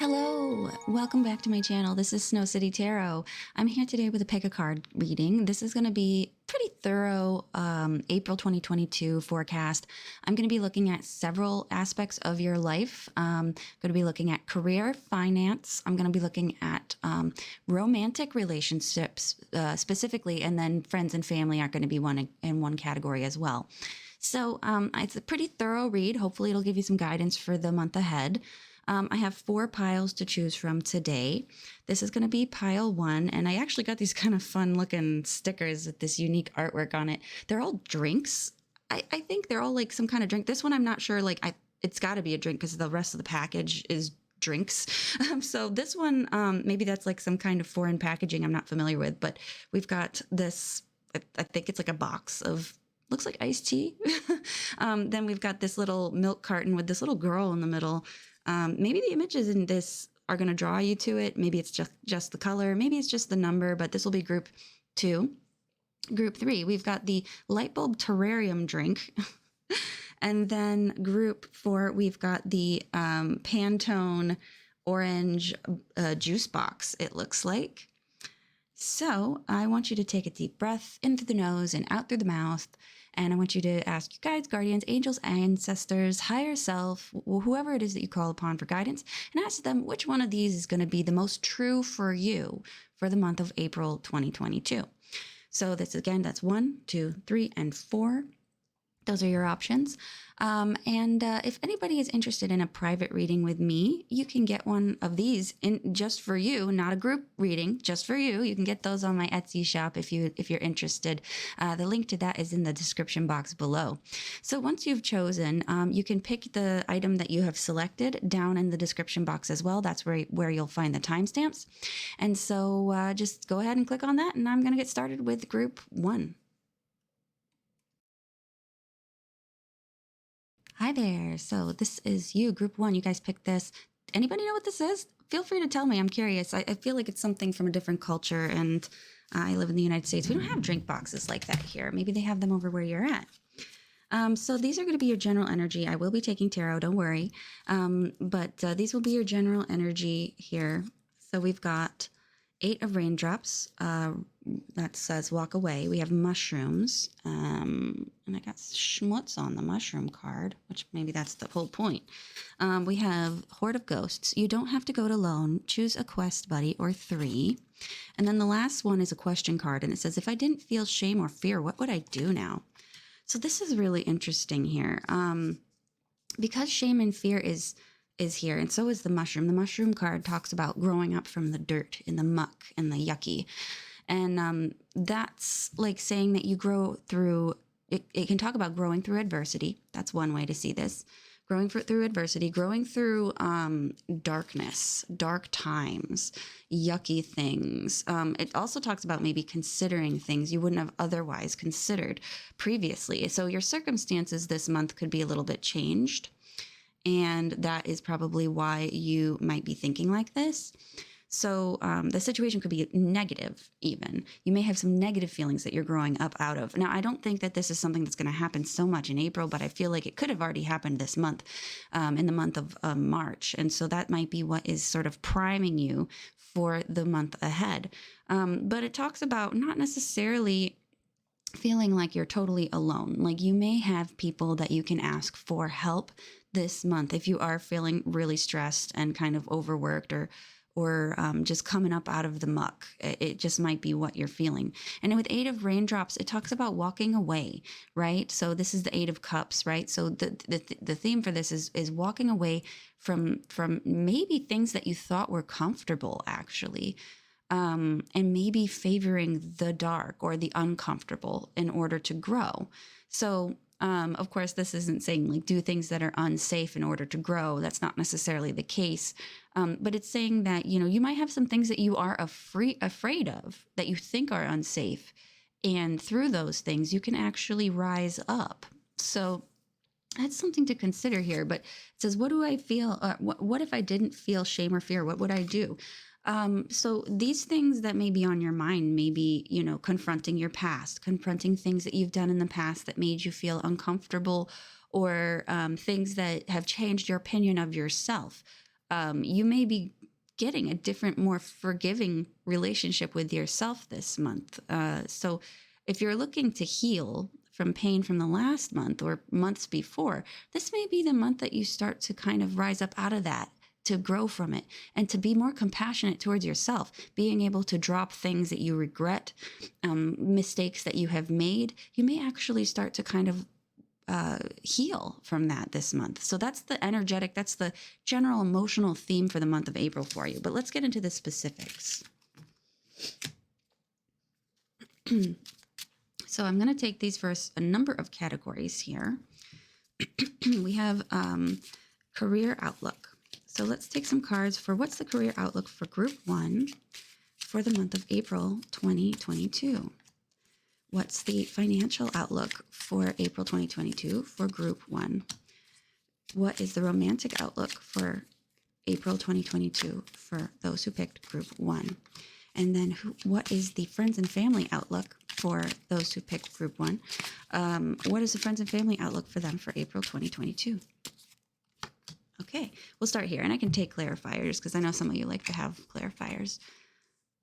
Hello, welcome back to my channel. This is Snow City Tarot. I'm here today with a pick a card reading. This is going to be pretty thorough April 2022 forecast. I'm going to be looking at several aspects of your life. I'm going to be looking at career, finance. I'm going to be looking at romantic relationships specifically, and then friends and family are going to be in one category as well. So it's a pretty thorough read. Hopefully it'll give you some guidance for the month ahead. I have 4 piles to choose from today. This is going to be pile 1, and I actually got these kind of fun looking stickers with this unique artwork on it. They're all drinks. I think they're all like some kind of drink. This one I'm not sure, like it's got to be a drink because the rest of the package is drinks. So this one, maybe that's like some kind of foreign packaging I'm not familiar with, but we've got this, I think it's like a box of, looks like iced tea. Then we've got this little milk carton with this little girl in the middle. Maybe the images in this are going to draw you to it. Maybe it's just the color. Maybe it's just the number, but this will be group 2. Group 3, we've got the Lightbulb terrarium drink. And then group 4, we've got the Pantone orange juice box, it looks like. So I want you to take a deep breath in through the nose and out through the mouth. And I want you to ask your guides, guardians, angels, ancestors, higher self, whoever it is that you call upon for guidance, and ask them which one of these is going to be the most true for you for the month of April 2022. So this again, that's 1, 2, 3, and 4. Those are your options. If anybody is interested in a private reading with me, you can get one of these just for you, not a group reading, just for you. You can get those on my Etsy shop if you're interested. The link to that is in the description box below. So once you've chosen, you can pick the item that you have selected down in the description box as well. That's where you'll find the timestamps. And so just go ahead and click on that, and I'm going to get started with group 1. Hi there. So this is you, group 1. You guys picked this. Anybody know what this is? Feel free to tell me. I'm curious. I feel like it's something from a different culture, and I live in the United States. We don't have drink boxes like that here. Maybe they have them over where you're at. So these are going to be your general energy. I will be taking tarot, don't worry. But these will be your general energy here. So we've got 8 of raindrops. That says walk away. We have mushrooms. And I got schmutz on the mushroom card, which maybe that's the whole point. We have horde of ghosts. You don't have to go it alone. Choose a quest buddy or 3. And then the last one is a question card. And it says, if I didn't feel shame or fear, what would I do now? So this is really interesting here. Because shame and fear is here, and so is the mushroom. The mushroom card talks about growing up from the dirt, in the muck, and the yucky. And that's like saying that you grow through, it can talk about growing through adversity. That's one way to see this. Growing through adversity, growing through darkness, dark times, yucky things. It also talks about maybe considering things you wouldn't have otherwise considered previously. So your circumstances this month could be a little bit changed. And that is probably why you might be thinking like this. So the situation could be negative even. You may have some negative feelings that you're growing up out of. Now, I don't think that this is something that's going to happen so much in April, but I feel like it could have already happened this month, in the month of March. And so that might be what is sort of priming you for the month ahead. But it talks about not necessarily feeling like you're totally alone. Like you may have people that you can ask for help this month if you are feeling really stressed and kind of overworked or just coming up out of the muck. It just might be what you're feeling. And with 8 of raindrops, it talks about walking away, right? So this is the 8 of cups, right? So the theme for this is walking away from maybe things that you thought were comfortable, actually. And maybe favoring the dark or the uncomfortable in order to grow. So of course, this isn't saying like do things that are unsafe in order to grow. That's not necessarily the case. But it's saying that, you know, you might have some things that you are afraid of that you think are unsafe. And through those things, you can actually rise up. So that's something to consider here. But it says, what do I feel? What if I didn't feel shame or fear? What would I do? So these things that may be on your mind, maybe, you know, confronting your past, confronting things that you've done in the past that made you feel uncomfortable or things that have changed your opinion of yourself. You may be getting a different, more forgiving relationship with yourself this month. So if you're looking to heal from pain from the last month or months before, this may be the month that you start to kind of rise up out of that, to grow from it, and to be more compassionate towards yourself, being able to drop things that you regret, mistakes that you have made. You may actually start to kind of heal from that this month. So that's the energetic, that's the general emotional theme for the month of April for you. But let's get into the specifics. So I'm going to take these for a number of categories here. We have career outlook. So let's take some cards for what's the career outlook for group 1 for the month of April 2022. What's the financial outlook for April 2022 for group 1? What is the romantic outlook for April 2022 for those who picked group 1? And then what is the friends and family outlook for those who picked group 1? What is the friends and family outlook for them for April 2022? Okay, we'll start here. And I can take clarifiers because I know some of you like to have clarifiers.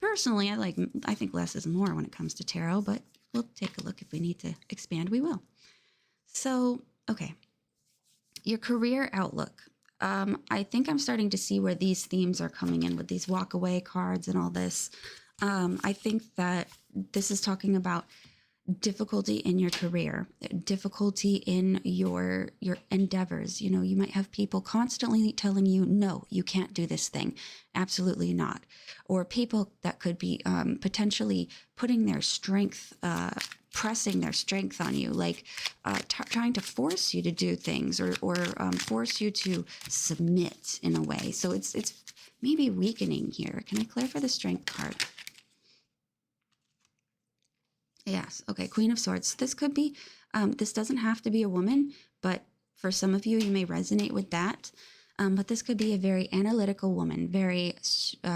Personally, I think less is more when it comes to tarot, but we'll take a look. If we need to expand, we will. So, okay, your career outlook. I think I'm starting to see where these themes are coming in with these walk away cards and all this. I think that this is talking about difficulty in your career, difficulty in your endeavors. You know, you might have people constantly telling you, no, you can't do this thing. Absolutely not. Or people that could be potentially putting their strength, pressing their strength on you, like trying to force you to do things or force you to submit in a way. So it's maybe weakening here. Can I clarify the strength card? Yes. Okay. Queen of Swords. This could be, this doesn't have to be a woman, but for some of you, you may resonate with that. But this could be a very analytical woman, very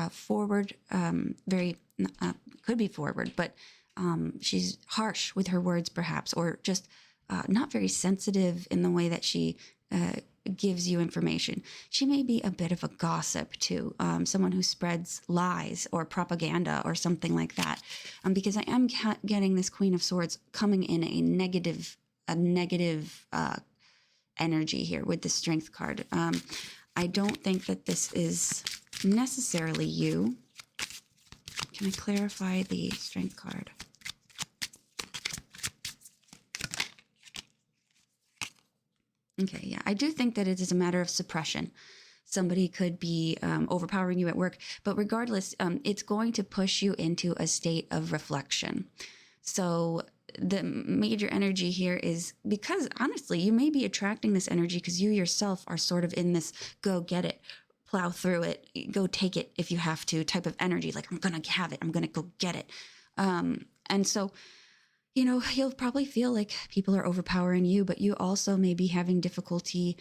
forward, could be forward, but she's harsh with her words perhaps, or just not very sensitive in the way that she gives you information. She may be a bit of a gossip too, someone who spreads lies or propaganda or something like that. Because I am getting this Queen of Swords coming in a negative energy here with the Strength card. I don't think that this is necessarily you. Can I clarify the Strength card? Okay, yeah, I do think that it is a matter of suppression. Somebody could be overpowering you at work, but regardless, it's going to push you into a state of reflection. So the major energy here is because honestly, you may be attracting this energy because you yourself are sort of in this go get it, plow through it, go take it if you have to type of energy. Like, I'm going to have it. I'm going to go get it. And so, you know, you'll probably feel like people are overpowering you, but you also may be having difficulty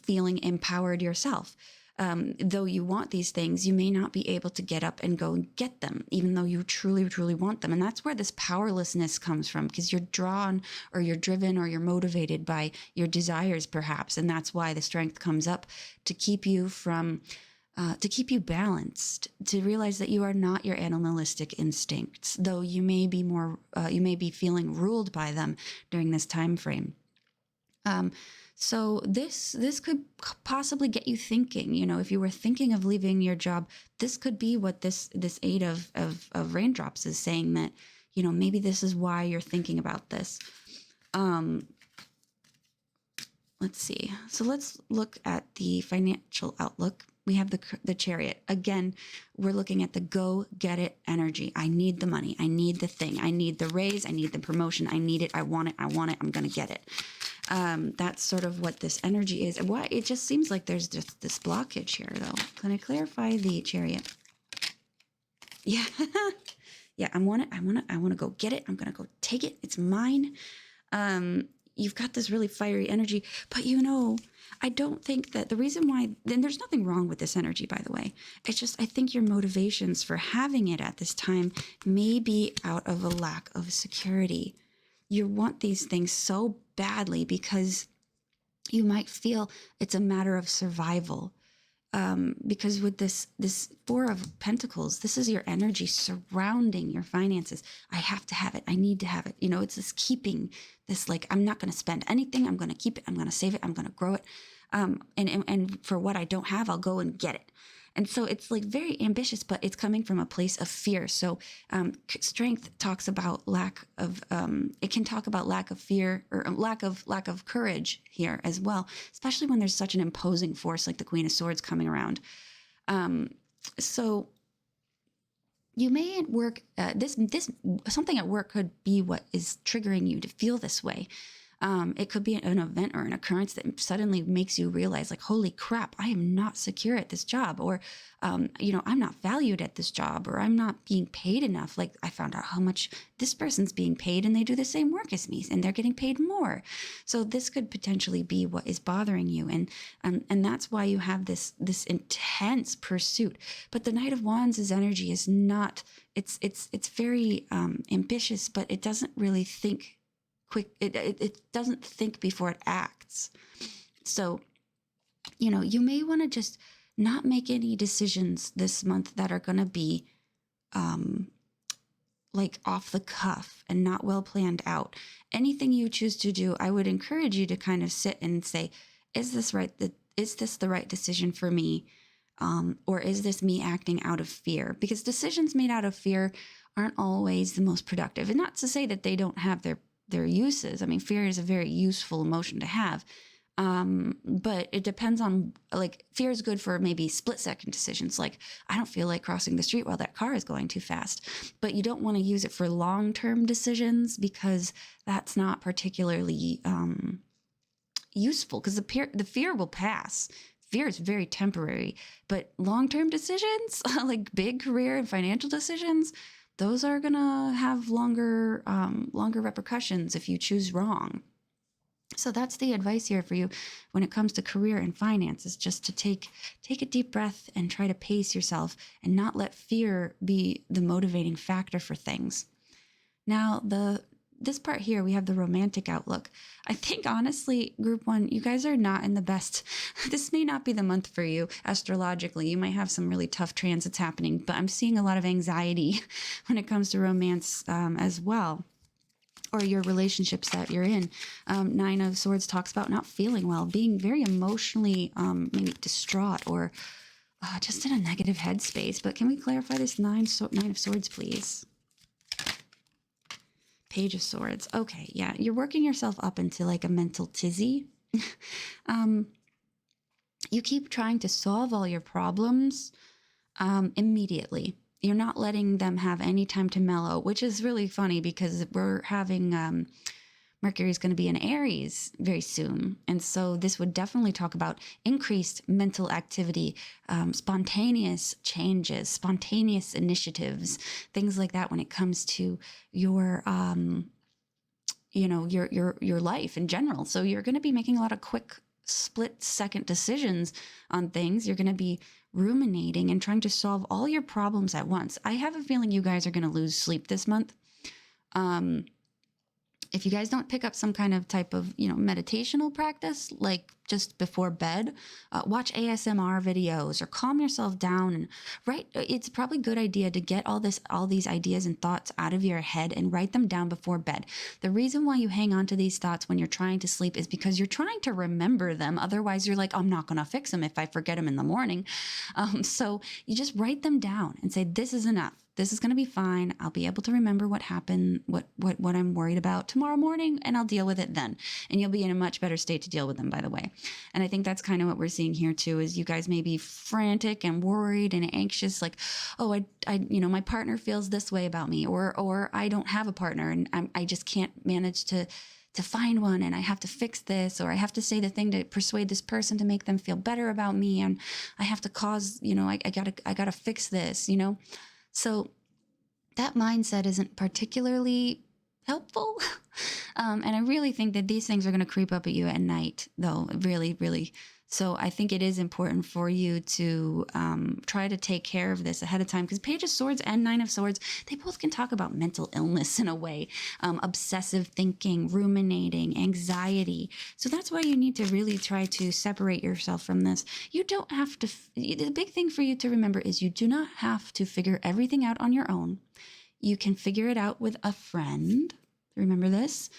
feeling empowered yourself. Though you want these things, you may not be able to get up and go and get them, even though you truly, truly want them. And that's where this powerlessness comes from, because you're drawn or you're driven or you're motivated by your desires, perhaps. And that's why the Strength comes up to keep you from to keep you balanced, to realize that you are not your animalistic instincts, though you may be you may be feeling ruled by them during this time frame. So this could possibly get you thinking. You know, if you were thinking of leaving your job, this could be what this Eight of Raindrops is saying, that, you know, maybe this is why you're thinking about this. Let's see. So let's look at the financial outlook. We have the Chariot. Again, we're looking at the go get it energy. I need the money. I need the thing. I need the raise. I need the promotion. I need it. I want it. I want it. I'm going to get it. That's sort of what this energy is. Why it just seems like there's just this blockage here, though. Can I clarify the Chariot? Yeah. Yeah, I want it. I want to go get it. I'm going to go take it. It's mine. You've got this really fiery energy, but you know, I don't think that the reason why, then there's nothing wrong with this energy, by the way. It's just, I think your motivations for having it at this time may be out of a lack of security. You want these things so badly because you might feel it's a matter of survival. Because with this Four of Pentacles, this is your energy surrounding your finances. I have to have it. I need to have it. You know, it's this keeping, this like, I'm not going to spend anything. I'm going to keep it. I'm going to save it. I'm going to grow it. And for what I don't have, I'll go and get it. And so it's like very ambitious, but it's coming from a place of fear. So strength talks about lack of, it can talk about lack of fear or lack of courage here as well, especially when there's such an imposing force like the Queen of Swords coming around. So you may at work, this something at work could be what is triggering you to feel this way. It could be an event or an occurrence that suddenly makes you realize, like, holy crap, I am not secure at this job, or, you know, I'm not valued at this job, or I'm not being paid enough. Like, I found out how much this person's being paid and they do the same work as me and they're getting paid more. So this could potentially be what is bothering you. And that's why you have this intense pursuit. But the Knight of Wands' energy is not, it's very ambitious, but it doesn't really think quick. It doesn't think before it acts. So, you know, you may want to just not make any decisions this month that are going to be like off the cuff and not well planned out. Anything you choose to do, I would encourage you to kind of sit and say, is this right? Is this the right decision for me? Or is this me acting out of fear? Because decisions made out of fear aren't always the most productive. And not to say that they don't have their uses. I mean, fear is a very useful emotion to have. But it depends on, like, fear is good for maybe split-second decisions. Like, I don't feel like crossing the street while that car is going too fast. But you don't want to use it for long-term decisions, because that's not particularly useful, because the fear will pass. Fear is very temporary. But long-term decisions, like big career and financial decisions, those are going to have longer repercussions if you choose wrong. So that's the advice here for you when it comes to career and finances, just to take a deep breath and try to pace yourself and not let fear be the motivating factor for things. Now, this part here, we have the romantic outlook. I think, honestly, Group 1, you guys are not in the best. This may not be the month for you astrologically. You might have some really tough transits happening, but I'm seeing a lot of anxiety when it comes to romance as well, or your relationships that you're in. Nine of Swords talks about not feeling well, being very emotionally maybe distraught, or just in a negative headspace. But can we clarify this Nine of Swords, please? Page of Swords. Okay, yeah, you're working yourself up into like a mental tizzy. You keep trying to solve all your problems immediately. You're not letting them have any time to mellow, which is really funny because we're having Mercury is going to be in Aries very soon. And so this would definitely talk about increased mental activity, spontaneous changes, spontaneous initiatives, things like that when it comes to your, you know, your life in general. So you're going to be making a lot of quick split-second decisions on things. You're going to be ruminating and trying to solve all your problems at once. I have a feeling you guys are going to lose sleep this month. If you guys don't pick up some kind of type of, you know, meditational practice, like just before bed, watch ASMR videos or calm yourself down and write. It's probably a good idea to get all these ideas and thoughts out of your head and write them down before bed. The reason why you hang on to these thoughts when you're trying to sleep is because you're trying to remember them. Otherwise, you're like, I'm not going to fix them if I forget them in the morning. So you just write them down and say, this is enough. This is going to be fine. I'll be able to remember what happened, what I'm worried about tomorrow morning, and I'll deal with it then. And you'll be in a much better state to deal with them, by the way. And I think that's kind of what we're seeing here too, is you guys may be frantic and worried and anxious, like, oh, I you know, my partner feels this way about me, or I don't have a partner and I just can't manage to find one, and I have to fix this, or I have to say the thing to persuade this person to make them feel better about me, and I have to cause, you know, I gotta fix this, you know. So that mindset isn't particularly helpful. And I really think that these things are going to creep up at you at night, though, really, really. So I think it is important for you to try to take care of this ahead of time, because Page of Swords and Nine of Swords, they both can talk about mental illness in a way, obsessive thinking, ruminating, anxiety. So that's why you need to really try to separate yourself from this. You don't have to, the big thing for you to remember is you do not have to figure everything out on your own. You can figure it out with a friend. Remember this?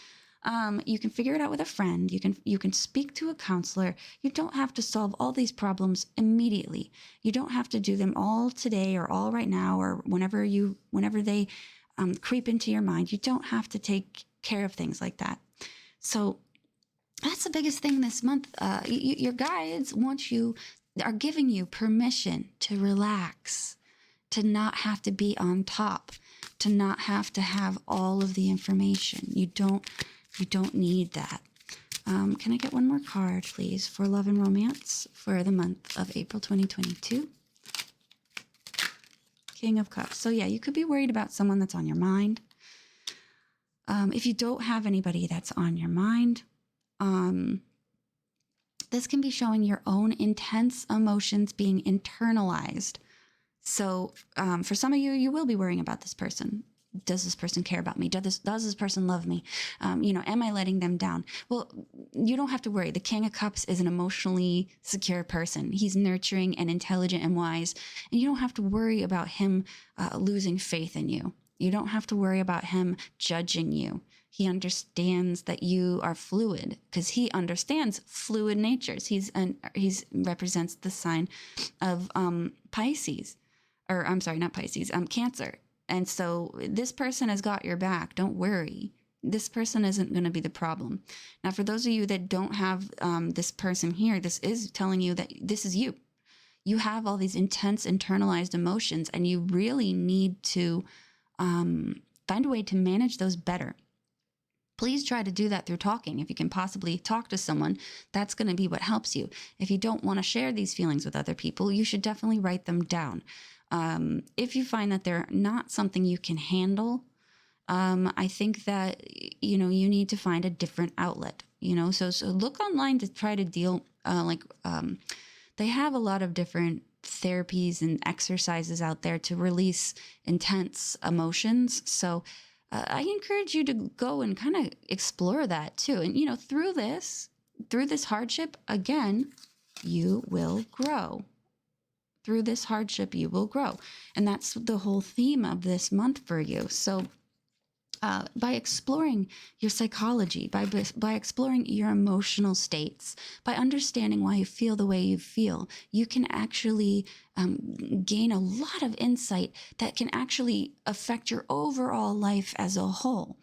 You can figure it out with a friend. You can speak to a counselor. You don't have to solve all these problems immediately. You don't have to do them all today or all right now or whenever they creep into your mind. You don't have to take care of things like that. So that's the biggest thing this month. Your guides are giving you permission to relax, to not have to be on top, to not have to have all of the information. You don't need that. Can I get one more card, please, for love and romance for the month of April 2022? King of Cups. So yeah, you could be worried about someone that's on your mind. If you don't have anybody that's on your mind, this can be showing your own intense emotions being internalized. So for some of you, you will be worrying about this person. Does this person care about me? Does this person love me? Am I letting them down? Well, you don't have to worry. The King of Cups is an emotionally secure person. He's nurturing and intelligent and wise. And you don't have to worry about him losing faith in you. You don't have to worry about him judging you. He understands that you are fluid because he understands fluid natures. He's represents the sign of Pisces, or I'm sorry, not Pisces, Cancer. And so this person has got your back. Don't worry. This person isn't going to be the problem. Now, for those of you that don't have this person here, this is telling you that this is you. You have all these intense internalized emotions, and you really need to find a way to manage those better. Please try to do that through talking. If you can possibly talk to someone, that's going to be what helps you. If you don't want to share these feelings with other people, you should definitely write them down. If you find that they're not something you can handle, I think that, you need to find a different outlet, so look online to try to deal, they have a lot of different therapies and exercises out there to release intense emotions. So I encourage you to go and kind of explore that too. And, through this hardship, again, you will grow. Through this hardship, you will grow. And that's the whole theme of this month for you. So by exploring your psychology, by exploring your emotional states, by understanding why you feel the way you feel, you can actually gain a lot of insight that can actually affect your overall life as a whole.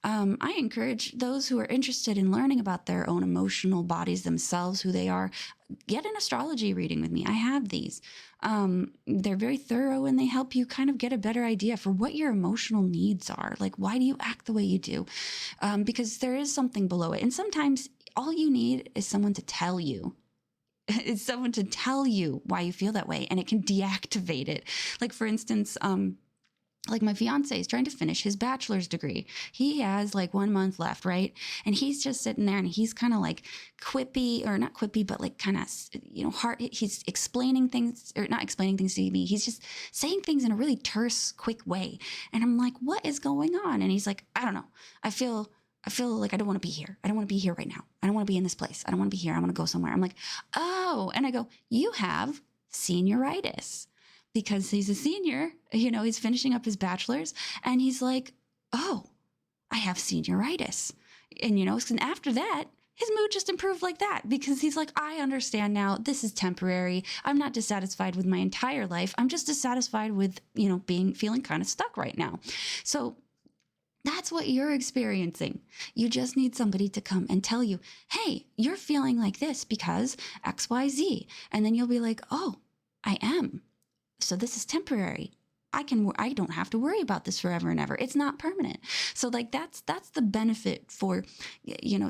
I encourage those who are interested in learning about their own emotional bodies themselves, who they are, get an astrology reading with me. I have these. They're very thorough, and they help you kind of get a better idea for what your emotional needs are. Like, why do you act the way you do? Because there is something below it. And sometimes all you need is someone to tell you. It's someone to tell you why you feel that way, and it can deactivate it. Like, for instance, like my fiance is trying to finish his bachelor's degree. He has like 1 month left, right? And he's just sitting there, and he's kind of like quippy, or not quippy, but like kind of, hard. He's explaining things, or not explaining things to me. He's just saying things in a really terse, quick way. And I'm like, what is going on? And he's like, I don't know. I feel like I don't want to be here. I don't want to be here right now. I don't want to be in this place. I don't want to be here. I want to go somewhere. I'm like, oh. And I go, you have senioritis. Because he's a senior, he's finishing up his bachelor's, and he's like, oh, I have senioritis. And, and after that, his mood just improved like that, because he's like, I understand now, this is temporary. I'm not dissatisfied with my entire life. I'm just dissatisfied with, feeling kind of stuck right now. So that's what you're experiencing. You just need somebody to come and tell you, hey, you're feeling like this because X, Y, Z. And then you'll be like, oh, I am. So this is temporary. I don't have to worry about this forever and ever. It's not permanent. So like that's the benefit for,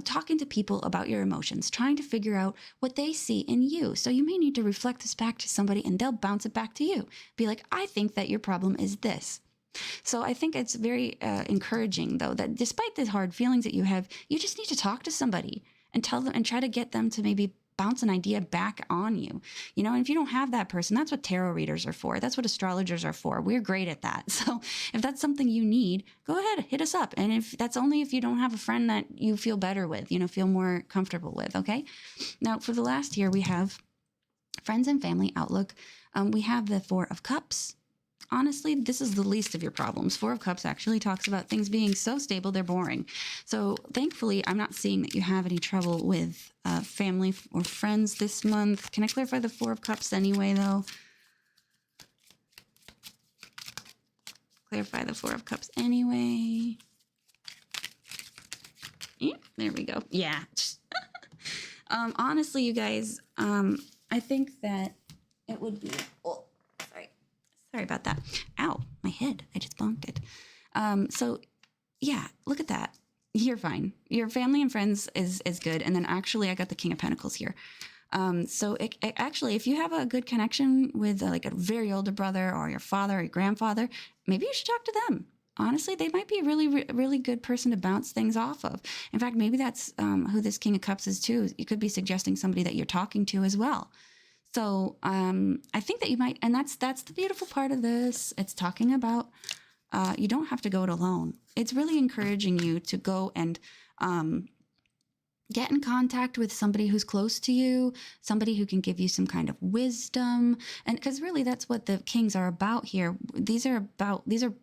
talking to people about your emotions, trying to figure out what they see in you. So you may need to reflect this back to somebody, and they'll bounce it back to you. Be like, I think that your problem is this. So I think it's very encouraging, though, that despite the hard feelings that you have, you just need to talk to somebody and tell them and try to get them to maybe bounce an idea back on you. And if you don't have that person, that's what tarot readers are for. That's what astrologers are for. We're great at that. So if that's something you need, go ahead, hit us up. And if that's only if you don't have a friend that you feel better with, feel more comfortable with. Okay. Now for the last year, we have friends and family outlook. We have the Four of Cups. Honestly, this is the least of your problems. Four of Cups actually talks about things being so stable, they're boring. So thankfully, I'm not seeing that you have any trouble with family or friends this month. Can I clarify the Four of Cups anyway, though? Clarify the Four of Cups anyway. Yeah, there we go. Yeah. Honestly, you guys, I think that it would be... Oh, sorry about that. Ow, my head. I just bonked it. So, yeah, look at that. You're fine. Your family and friends is good. And then actually, I got the King of Pentacles here. So it actually, if you have a good connection with like a very older brother or your father or your grandfather, maybe you should talk to them. Honestly, they might be a really good person to bounce things off of. In fact, maybe that's who this King of Cups is too. You could be suggesting somebody that you're talking to as well. So I think that you might, and that's the beautiful part of this. It's talking about you don't have to go it alone. It's really encouraging you to go and get in contact with somebody who's close to you, somebody who can give you some kind of wisdom. And because really that's what the kings are about here. These are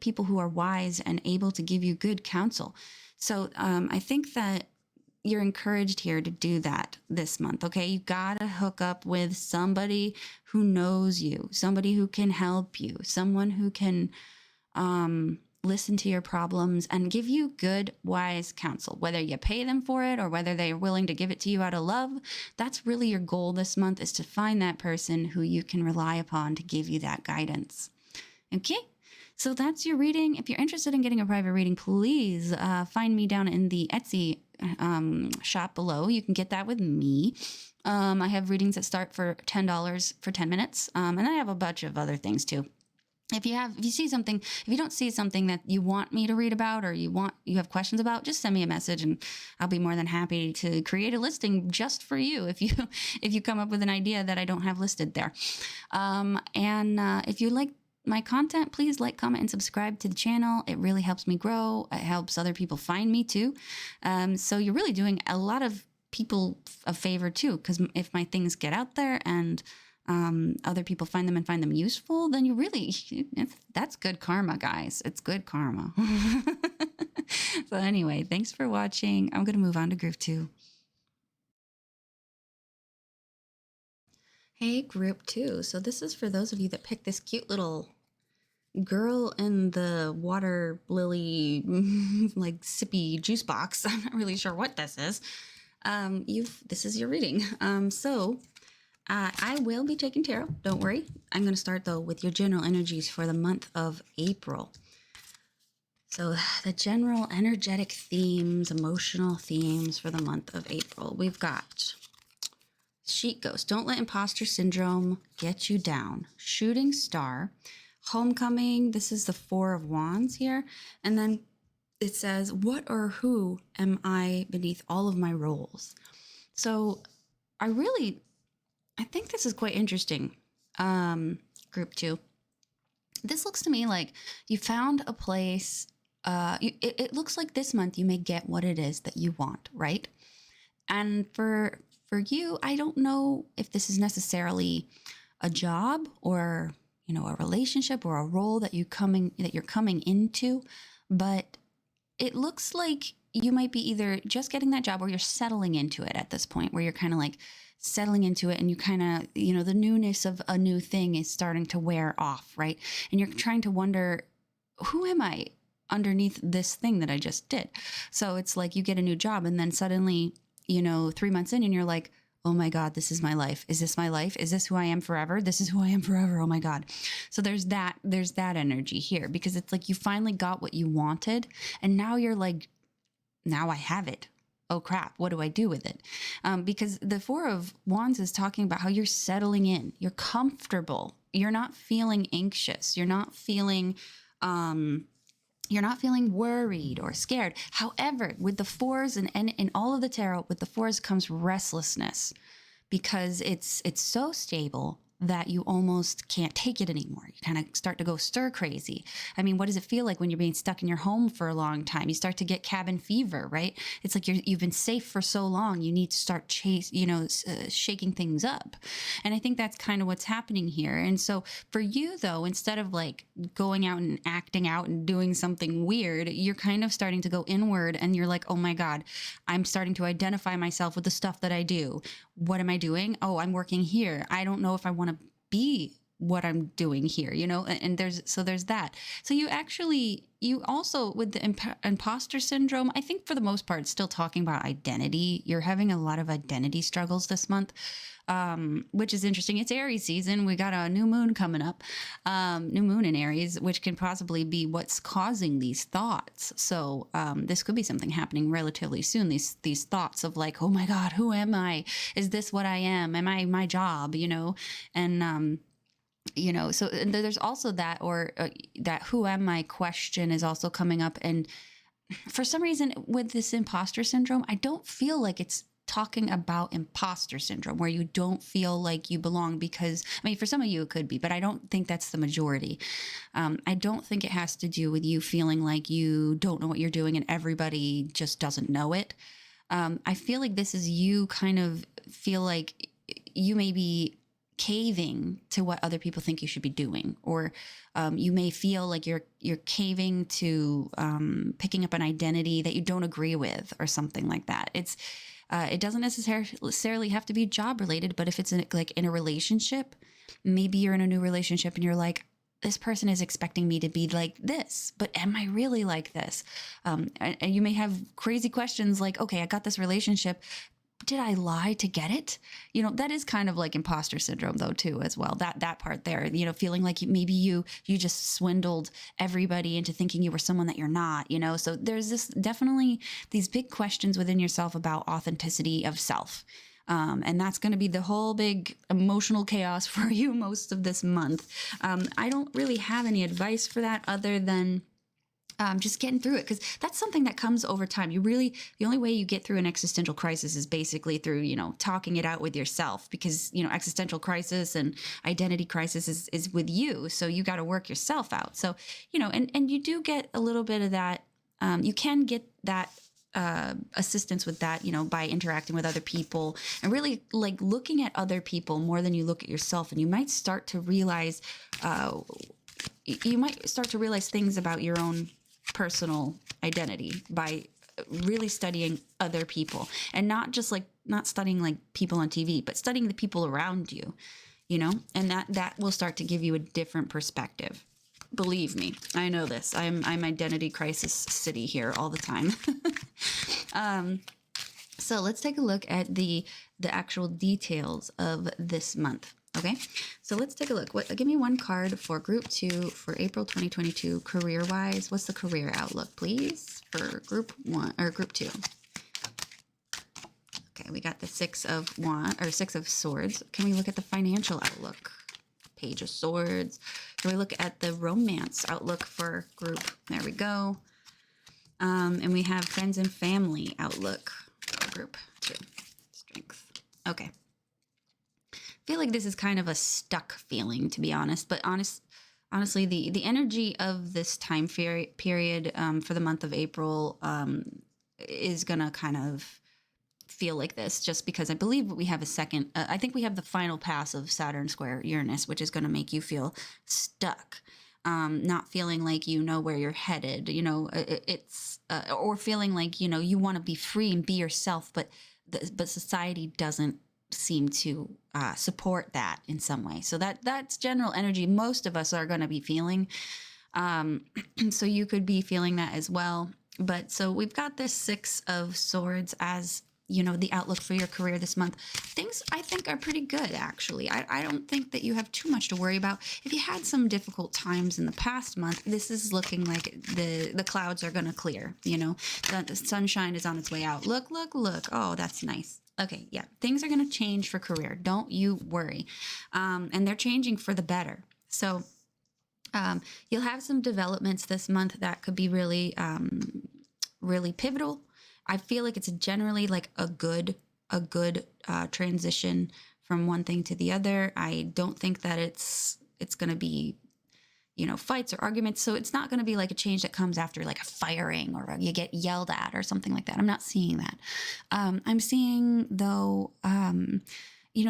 people who are wise and able to give you good counsel. So I think that you're encouraged here to do that this month. Okay. You got to hook up with somebody who knows you, somebody who can help you, someone who can, listen to your problems and give you good, wise counsel, whether you pay them for it or whether they're willing to give it to you out of love. That's really your goal this month, is to find that person who you can rely upon to give you that guidance. Okay. So that's your reading. If you're interested in getting a private reading, please find me down in the Etsy shop below. You can get that with me. I have readings that start for $10 for 10 minutes. And I have a bunch of other things too. If you don't see something that you want me to read about or you have questions about, just send me a message and I'll be more than happy to create a listing just for you if you come up with an idea that I don't have listed there. If you like my content, please like, comment, and subscribe to the channel. It really helps me grow. It helps other people find me too. So you're really doing a lot of people a favor too, because if my things get out there and other people find them and find them useful, then that's good karma, guys. It's good karma. So anyway, thanks for watching. I'm going to move on to group 2. Hey, group 2. So this is for those of you that picked this cute little girl in the water lily, like sippy juice box. I'm not really sure what this is. This is your reading. I will be taking tarot. Don't worry. I'm going to start though with your general energies for the month of April. So the general energetic themes, emotional themes for the month of April. We've got Sheet Ghost. Don't let imposter syndrome get you down. Shooting Star. Homecoming. This is the Four of Wands here. And then it says, what or who am I beneath all of my roles? So I think this is quite interesting. Group 2. This looks to me like you found a place. It looks like this month you may get what it is that you want, right? And for you, I don't know if this is necessarily a job or, a relationship or a role that you're coming into, but it looks like you might be either just getting that job or you're settling into it at this point where you're kind of like settling into it and you kind of, the newness of a new thing is starting to wear off, right? And you're trying to wonder, who am I underneath this thing that I just did? So it's like you get a new job and then suddenly, 3 months in and you're like, oh my God, this is my life. Is this my life? Is this who I am forever? This is who I am forever. Oh my God. So there's that energy here because it's like you finally got what you wanted and now you're like, now I have it. Oh crap, what do I do with it? Because the Four of Wands is talking about how you're settling in. You're comfortable. You're not feeling anxious. You're not feeling You're not feeling worried or scared. However, with the fours and in all of the tarot, with the fours comes restlessness, because it's so stable that you almost can't take it anymore. You kind of start to go stir crazy. I mean, what does it feel like when you're being stuck in your home for a long time? You start to get cabin fever, right? It's like you've been safe for so long. You need to start shaking things up. And I think that's kind of what's happening here. And so for you, though, instead of like going out and acting out and doing something weird, you're kind of starting to go inward, and you're like, oh my God, I'm starting to identify myself with the stuff that I do. What am I doing? Oh, I'm working here. I don't know if I want to be what I'm doing here, and there's that. So you also, with the imposter syndrome, I think for the most part, still talking about identity. You're having a lot of identity struggles this month, which is interesting. It's Aries season. We got a new moon coming up, new moon in Aries, which can possibly be what's causing these thoughts. So this could be something happening relatively soon. These thoughts of like, oh my God, who am I? Is this what I am? Am I my job? And so there's also that, or that who am I question is also coming up. And for some reason with this imposter syndrome, I don't feel like it's talking about imposter syndrome where you don't feel like you belong, because I mean, for some of you it could be, but I don't think that's the majority. I don't think it has to do with you feeling like you don't know what you're doing and everybody just doesn't know it. I feel like this is you kind of feel like you may be caving to what other people think you should be doing, or you may feel like you're caving to picking up an identity that you don't agree with, or something like that. It doesn't necessarily have to be job related, but if it's in a relationship, maybe you're in a new relationship and you're like, this person is expecting me to be like this, but am I really like this? And you may have crazy questions like, okay, I got this relationship. Did I lie to get it? That is kind of like imposter syndrome though, too, as well. That part there, feeling like maybe you just swindled everybody into thinking you were someone that you're not, so there's definitely these big questions within yourself about authenticity of self. And that's going to be the whole big emotional chaos for you most of this month. I don't really have any advice for that other than just getting through it, because that's something that comes over time. The only way you get through an existential crisis is basically through, talking it out with yourself, because, existential crisis and identity crisis is with you. So you got to work yourself out. So, and you do get a little bit of that. You can get that assistance with that, by interacting with other people and really like looking at other people more than you look at yourself. And you might start to realize, things about your own personal identity by really studying other people, and not studying like people on TV, but studying the people around you, and that will start to give you a different perspective. Believe me, I know this. I'm identity crisis city here all the time. So let's take a look at the actual details of this month. Okay, so let's take a look. Give me one card for group 2 for April 2022 career-wise. What's the career outlook, please, for group 1 or group 2? Okay, we got the Six of Swords. Can we look at the financial outlook? Page of Swords. Can we look at the romance outlook for group? There we go. And we have friends and family outlook for group 2. Strength. Okay. I feel like this is kind of a stuck feeling, to be honest, but honestly, the energy of this time period for the month of April is going to kind of feel like this, just because I believe we have I think we have the final pass of Saturn square Uranus, which is going to make you feel stuck. Not feeling like you know where you're headed, or feeling like, you want to be free and be yourself, but society doesn't seem to support that in some way. So that's general energy most of us are going to be feeling. So you could be feeling that as well. But so we've got this Six of Swords as, the outlook for your career this month. Things I think are pretty good, actually. I don't think that you have too much to worry about. If you had some difficult times in the past month, this is looking like the clouds are going to clear, the sunshine is on its way out. Look. Oh, that's nice. Okay, yeah, things are going to change for career. Don't you worry. And they're changing for the better. So You'll have some developments this month that could be really, really pivotal. I feel like it's generally like a good transition from one thing to the other. I don't think that it's going to be, fights or arguments. So it's not going to be like a change that comes after like a firing or you get yelled at or something like that. I'm not seeing that. I'm seeing though,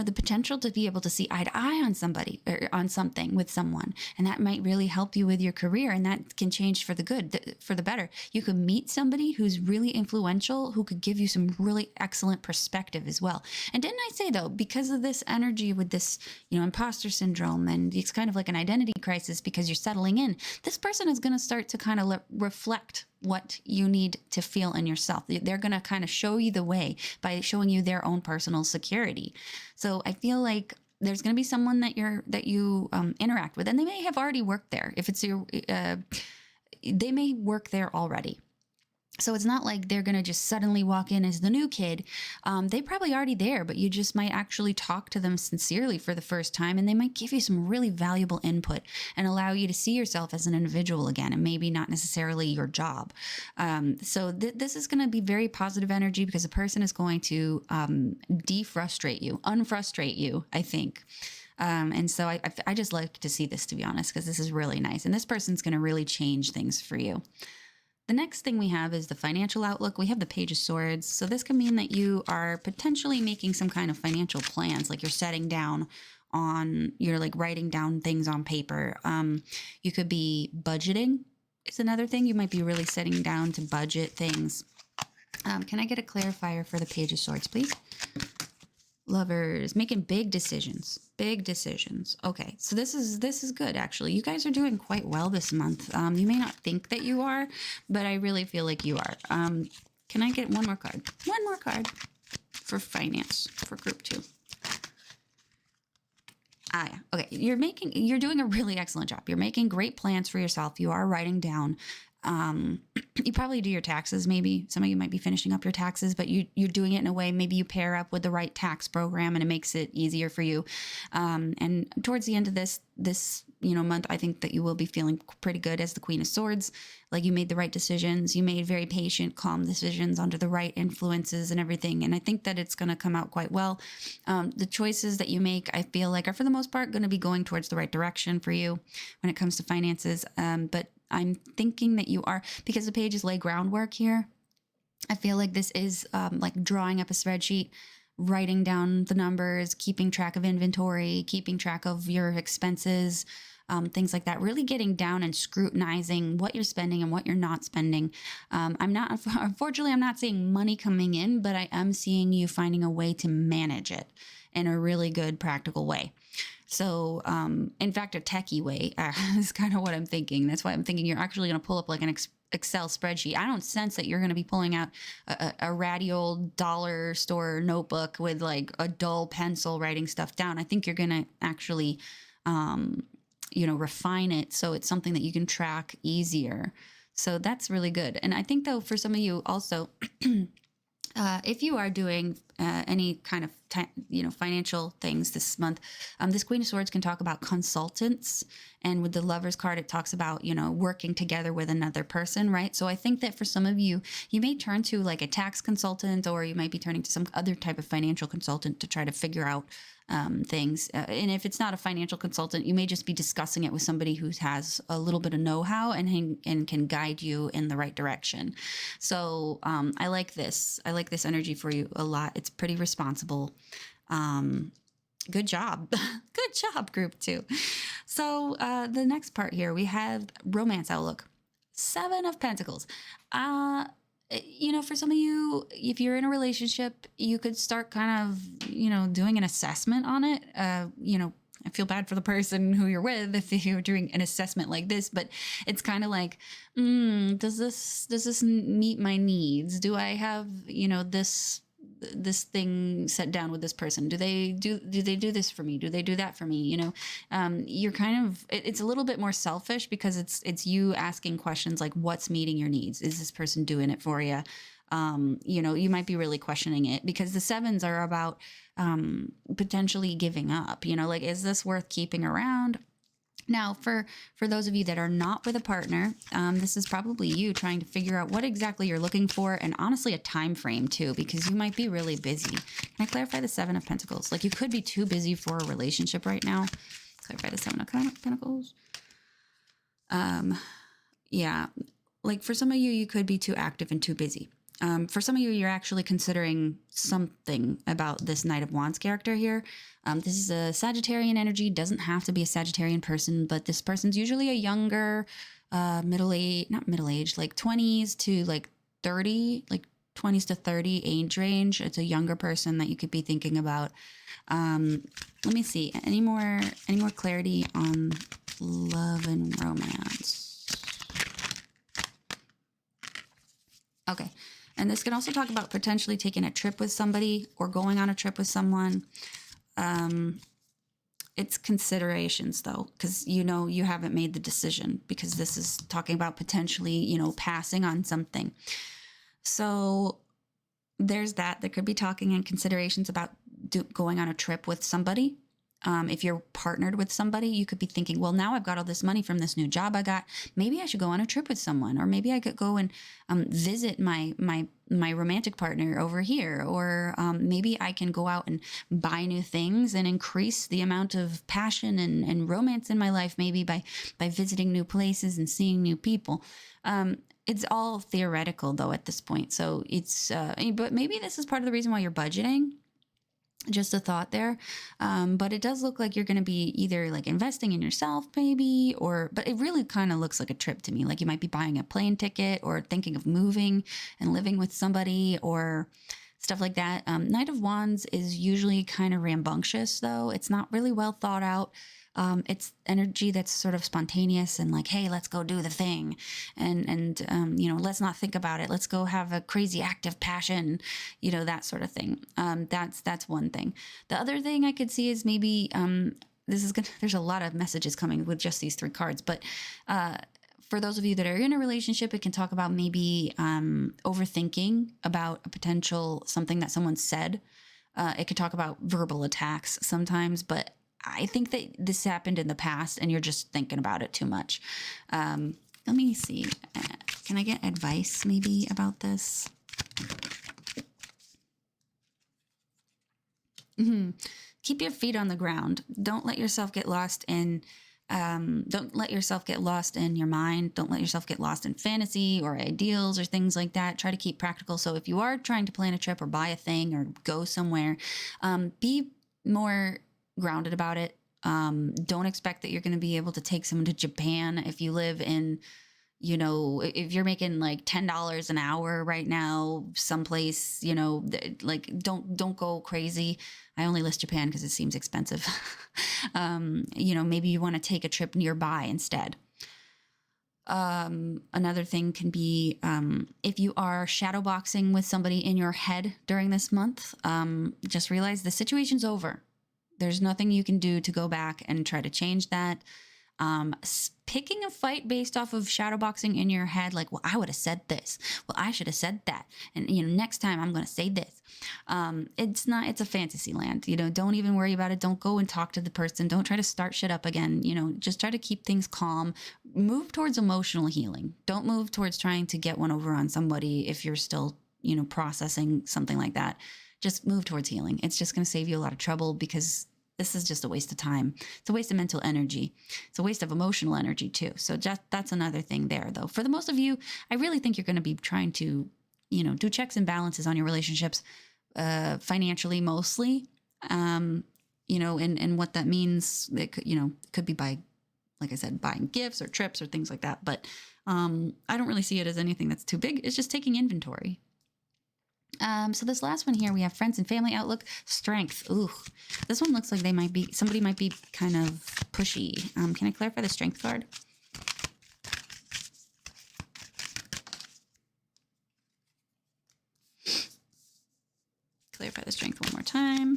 the potential to be able to see eye to eye on somebody or on something with someone. And that might really help you with your career. And that can change for the good, for the better. You could meet somebody who's really influential, who could give you some really excellent perspective as well. And didn't I say though, because of this energy with this, imposter syndrome, and it's kind of like an identity crisis because you're settling in, this person is going to start to kind of reflect what you need to feel in yourself. They're going to kind of show you the way by showing you their own personal security. So I feel like there's going to be someone that you interact with, and they may have already worked there. If it's they may work there already. So it's not like they're going to just suddenly walk in as the new kid. They probably already there, but you just might actually talk to them sincerely for the first time, and they might give you some really valuable input and allow you to see yourself as an individual again, and maybe not necessarily your job. So this is going to be very positive energy because the person is going to defrustrate you, unfrustrate you, I think. And so I just like to see this, to be honest, because this is really nice. And this person's going to really change things for you. The next thing we have is the financial outlook. We have the Page of Swords. So this can mean that you are potentially making some kind of financial plans, like you're like writing down things on paper. You could be budgeting is another thing. You might be really sitting down to budget things. Can I get a clarifier for the Page of Swords, please? Lovers, making big decisions. Okay, so this is good, actually. You guys are doing quite well this month. You may not think that you are, but I really feel like you are. Can I get one more card? One more card for finance for group 2. Yeah. Okay, you're doing a really excellent job. You're making great plans for yourself. You are writing down. You probably do your taxes. Maybe some of you might be finishing up your taxes, but you're doing it in a way, maybe you pair up with the right tax program and it makes it easier for you. And towards the end of this month, I think that you will be feeling pretty good as the Queen of Swords. Like you made the right decisions. You made very patient, calm decisions under the right influences and everything. And I think that it's going to come out quite well. The choices that you make, I feel like, are for the most part going to be going towards the right direction for you when it comes to finances. But I'm thinking that you are, because the pages lay groundwork here, I feel like this is like drawing up a spreadsheet, writing down the numbers, keeping track of inventory, keeping track of your expenses, things like that, really getting down and scrutinizing what you're spending and what you're not spending. Unfortunately, I'm not seeing money coming in, but I am seeing you finding a way to manage it in a really good, practical way. So, in fact, a techie way is kind of what I'm thinking. That's why I'm thinking you're actually going to pull up like an Excel spreadsheet. I don't sense that you're going to be pulling out a ratty old dollar store notebook with like a dull pencil writing stuff down. I think you're going to actually, refine it so it's something that you can track easier. So that's really good. And I think, though, for some of you also, if you are doing any kind of financial things this month, this Queen of Swords can talk about consultants, and with the Lovers card, it talks about working together with another person, right? So I think that for some of you, you may turn to like a tax consultant, or you might be turning to some other type of financial consultant to try to figure out things. And if it's not a financial consultant, you may just be discussing it with somebody who has a little bit of know-how and can guide you in the right direction. So I like this. I like this energy for you a lot. It's pretty responsible. Good job. Good job, group 2. So the next part here, we have romance outlook. 7 of Pentacles. For some of you, if you're in a relationship, you could start kind of, doing an assessment on it. I feel bad for the person who you're with if you're doing an assessment like this, but it's kind of like, does this meet my needs? Do I have, this thing set down with this person? Do they do this for me? Do they do that for me? You're kind of, it's a little bit more selfish because it's you asking questions like, what's meeting your needs? Is this person doing it for you? You might be really questioning it because the 7s are about potentially giving up, like, is this worth keeping around? Now, for those of you that are not with a partner, this is probably you trying to figure out what exactly you're looking for, and honestly a time frame too, because you might be really busy. Can I clarify the Seven of Pentacles? Like, you could be too busy for a relationship right now. Clarify the Seven of Pentacles. Yeah, like for some of you, you could be too active and too busy. For some of you, you're actually considering something about this Knight of Wands character here. This is a Sagittarian energy. Doesn't have to be a Sagittarian person, but this person's usually a younger, not middle age, like 20s to like 30, like 20s to 30 age range. It's a younger person that you could be thinking about. Let me see. Any more clarity on love and romance? Okay. And this can also talk about potentially taking a trip with somebody or going on a trip with someone. It's considerations though, because you haven't made the decision, because this is talking about potentially, passing on something. So there's that. There could be talking and considerations about going on a trip with somebody. If you're partnered with somebody, you could be thinking, well, now I've got all this money from this new job I got. Maybe I should go on a trip with someone, or maybe I could go and visit my romantic partner over here, or maybe I can go out and buy new things and increase the amount of passion and romance in my life, maybe by visiting new places and seeing new people. It's all theoretical though at this point. So it's, but maybe this is part of the reason why you're budgeting. Just a thought there. But it does look like you're going to be either like investing in yourself maybe, but it really kind of looks like a trip to me. Like you might be buying a plane ticket or thinking of moving and living with somebody or stuff like that. Knight of Wands is usually kind of rambunctious though. It's not really well thought out. It's energy that's sort of spontaneous and like, hey, let's go do the thing. And let's not think about it. Let's go have a crazy active passion, that sort of thing. That's one thing. The other thing I could see is maybe, there's a lot of messages coming with just these three cards, but, for those of you that are in a relationship, it can talk about maybe, overthinking about a potential something that someone said. It could talk about verbal attacks sometimes, but I think that this happened in the past and you're just thinking about it too much. Let me see. Can I get advice maybe about this? Keep your feet on the ground. Don't let yourself get lost in your mind. Don't let yourself get lost in fantasy or ideals or things like that. Try to keep practical. So if you are trying to plan a trip or buy a thing or go somewhere, be more grounded about it. Don't expect that you're going to be able to take someone to Japan if you live in, if you're making like $10 an hour right now, someplace, like don't go crazy. I only list Japan because it seems expensive. Maybe you want to take a trip nearby instead. Another thing can be, if you are shadowboxing with somebody in your head during this month, just realize the situation's over. There's nothing you can do to go back and try to change that. Picking a fight based off of shadowboxing in your head, like, well, I would have said this. Well, I should have said that. And, next time I'm going to say this. It's a fantasy land. Don't even worry about it. Don't go and talk to the person. Don't try to start shit up again. Just try to keep things calm. Move towards emotional healing. Don't move towards trying to get one over on somebody if you're still, processing something like that. Just move towards healing. It's just going to save you a lot of trouble because this is just a waste of time. It's a waste of mental energy. It's a waste of emotional energy too. So that's another thing there though. For the most of you, I really think you're going to be trying to, do checks and balances on your relationships, financially mostly. And what that means, it could be by, like I said, buying gifts or trips or things like that. But, I don't really see it as anything that's too big. It's just taking inventory. So this last one here, we have friends and family outlook, strength. Ooh, this one looks like somebody might be kind of pushy. Can I clarify the strength card? Clarify the strength one more time.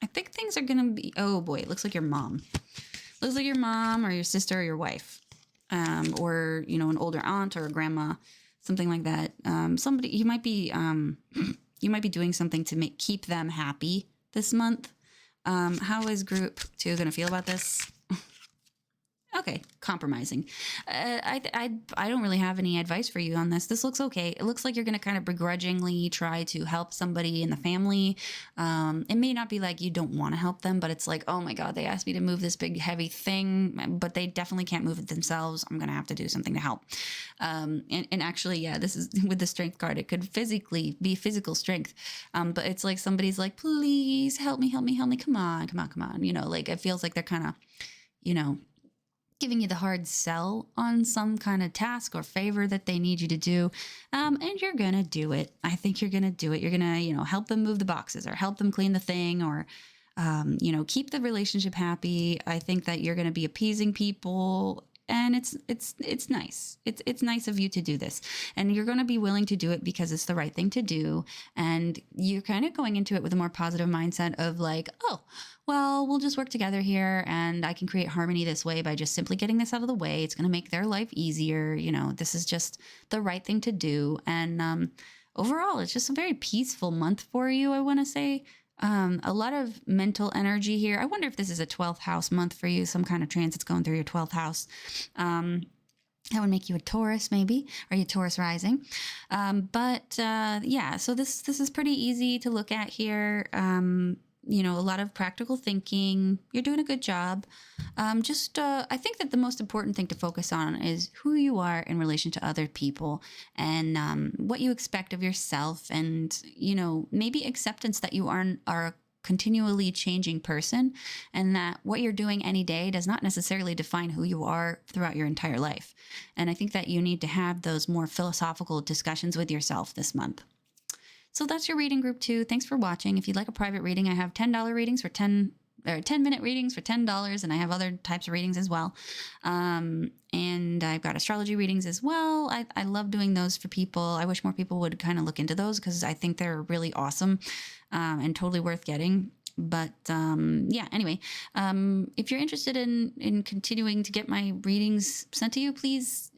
I think things are going to be, oh boy, it looks like your mom. Looks like your mom or your sister or your wife, or, an older aunt or a grandma. Something like that. Somebody you might be doing something to keep them happy this month. How is group 2 going to feel about this? Okay, compromising. I don't really have any advice for you on this. This looks okay. It looks like you're going to kind of begrudgingly try to help somebody in the family. It may not be like you don't want to help them, but it's like, oh my God, they asked me to move this big heavy thing, but they definitely can't move it themselves. I'm going to have to do something to help. And actually, yeah, this is with the strength card. It could physically be physical strength, but it's like somebody's like, please help me, help me, help me. Come on, come on, come on. You know, like it feels like they're kind of, you know, giving you the hard sell on some kind of task or favor that they need you to do. And you're going to do it. I think you're going to do it. You're going to, you know, help them move the boxes or help them clean the thing or, you know, keep the relationship happy. I think that you're going to be appeasing people. And it's nice. It's nice of you to do this. And you're going to be willing to do it because it's the right thing to do. And you're kind of going into it with a more positive mindset of like, oh, well, we'll just work together here and I can create harmony this way by just simply getting this out of the way. It's going to make their life easier. You know, this is just the right thing to do. And overall, it's just a very peaceful month for you, I want to say. A lot of mental energy here. I wonder if this is a 12th house month for you, some kind of transit's going through your 12th house. That would make you a Taurus, maybe. Are you Taurus rising? Yeah, so this is pretty easy to look at here. You know, a lot of practical thinking. You're doing a good job. I think that the most important thing to focus on is who you are in relation to other people and what you expect of yourself and, you know, maybe acceptance that you are a continually changing person and that what you're doing any day does not necessarily define who you are throughout your entire life. And I think that you need to have those more philosophical discussions with yourself this month. So that's your reading, group 2. Thanks for watching. If you'd like a private reading, I have $10 readings for 10-minute readings for $10, and I have other types of readings as well. And I've got astrology readings as well. I love doing those for people. I wish more people would kind of look into those because I think they're really awesome and totally worth getting. But yeah, anyway, if you're interested in continuing to get my readings sent to you, please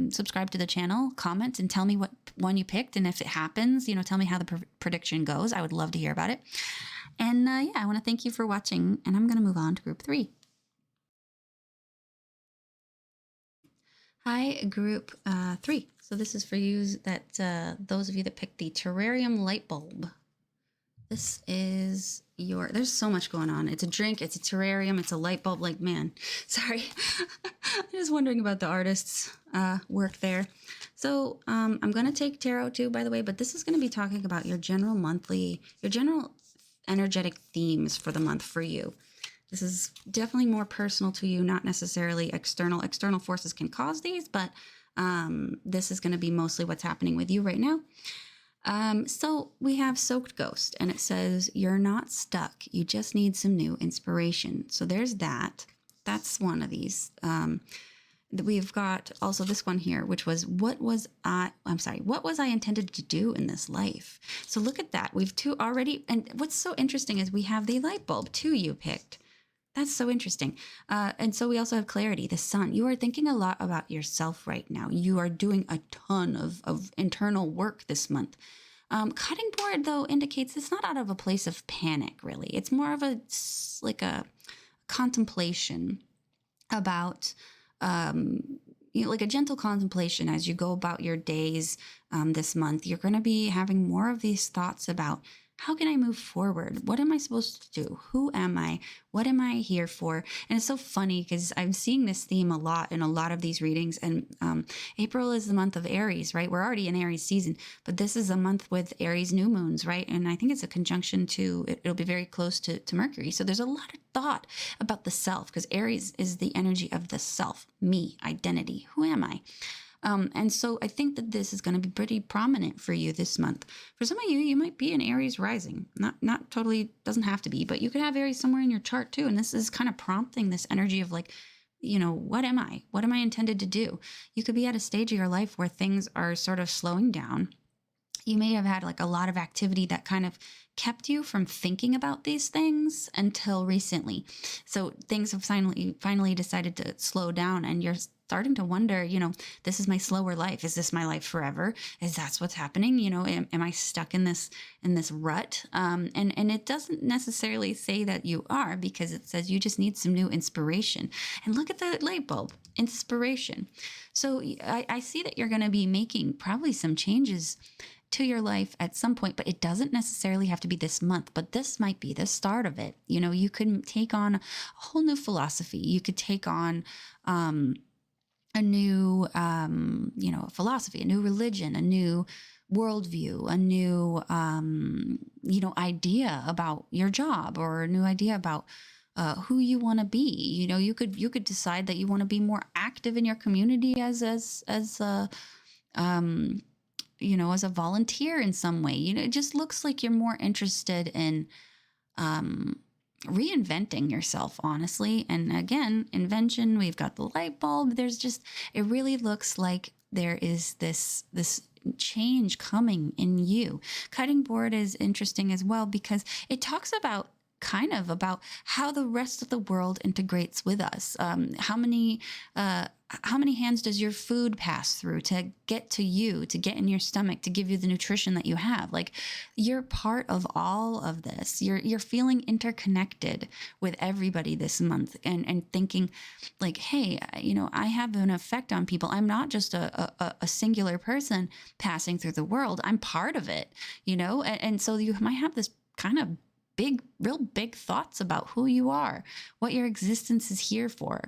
subscribe to the channel, comment, and tell me what one you picked. And if it happens, you know, tell me how the prediction goes. I would love to hear about it. And yeah, I want to thank you for watching. And I'm going to move on to group 3. Hi, group 3. So this is for you that those of you that picked the terrarium light bulb. This is there's so much going on. It's a drink, it's a terrarium, it's a light bulb. Like, man, sorry. I'm just wondering about the artist's work there. So I'm going to take tarot too, by the way, but this is going to be talking about your general energetic themes for the month for you. This is definitely more personal to you, not necessarily external. External forces can cause these, but this is going to be mostly what's happening with you right now. So we have Soaked Ghost, and it says, you're not stuck. You just need some new inspiration. So there's that. That's one of these. We've got also this one here, which was, what was I intended to do in this life? So look at that. We've two already. And what's so interesting is we have the light bulb too you picked. That's so interesting. And so we also have clarity, the sun. You are thinking a lot about yourself right now. You are doing a ton of internal work this month. Cutting board, though, indicates it's not out of a place of panic, really. It's more of a contemplation about, like a gentle contemplation as you go about your days this month. You're going to be having more of these thoughts about, how can I move forward? What am I supposed to do? Who am I? What am I here for? And it's so funny because I'm seeing this theme a lot in a lot of these readings. And April is the month of Aries, right? We're already in Aries season, but this is a month with Aries new moons, right? And I think it's a conjunction to, it'll be very close to Mercury. So there's a lot of thought about the self because Aries is the energy of the self, me, identity. Who am I? And so I think that this is going to be pretty prominent for you this month. For some of you, you might be an Aries rising. Not totally, doesn't have to be, but you could have Aries somewhere in your chart too. And this is kind of prompting this energy of like, you know, what am I? What am I intended to do? You could be at a stage of your life where things are sort of slowing down. You may have had like a lot of activity that kind of kept you from thinking about these things until recently. So things have finally decided to slow down, and you're starting to wonder, this is my slower life. Is this my life forever? Is that's what's happening? Am I stuck in this rut? And it doesn't necessarily say that you are, because it says you just need some new inspiration. And look at the light bulb, inspiration. So I see that you're going to be making probably some changes to your life at some point, but it doesn't necessarily have to be this month, but this might be the start of it. You could take on a whole new philosophy. You could take on a new, philosophy, a new religion, a new worldview, a new, idea about your job, or a new idea about who you want to be. You could decide that you want to be more active in your community as a as a volunteer in some way. It just looks like you're more interested in reinventing yourself, honestly. And again, invention, we've got the light bulb. It really looks like there is this change coming in you. Cutting board is interesting as well, because it talks about how the rest of the world integrates with us. How many hands does your food pass through to get to you, to get in your stomach, to give you the nutrition that you have? Like, you're part of all of this. You're feeling interconnected with everybody this month, and thinking like, hey, I have an effect on people. I'm not just a singular person passing through the world. I'm part of it, and so you might have this kind of real big thoughts about who you are, what your existence is here for.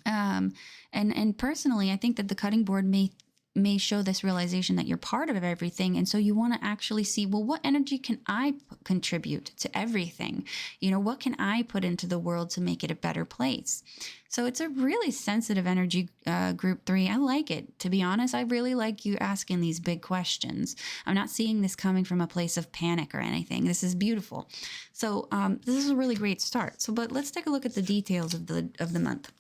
And personally, I think that the cutting board may show this realization that you're part of everything. And so you want to actually see, well, what energy can I contribute to everything? What can I put into the world to make it a better place? So it's a really sensitive energy, group 3. I like it. To be honest, I really like you asking these big questions. I'm not seeing this coming from a place of panic or anything. This is beautiful. So this is a really great start. But let's take a look at the details of the month.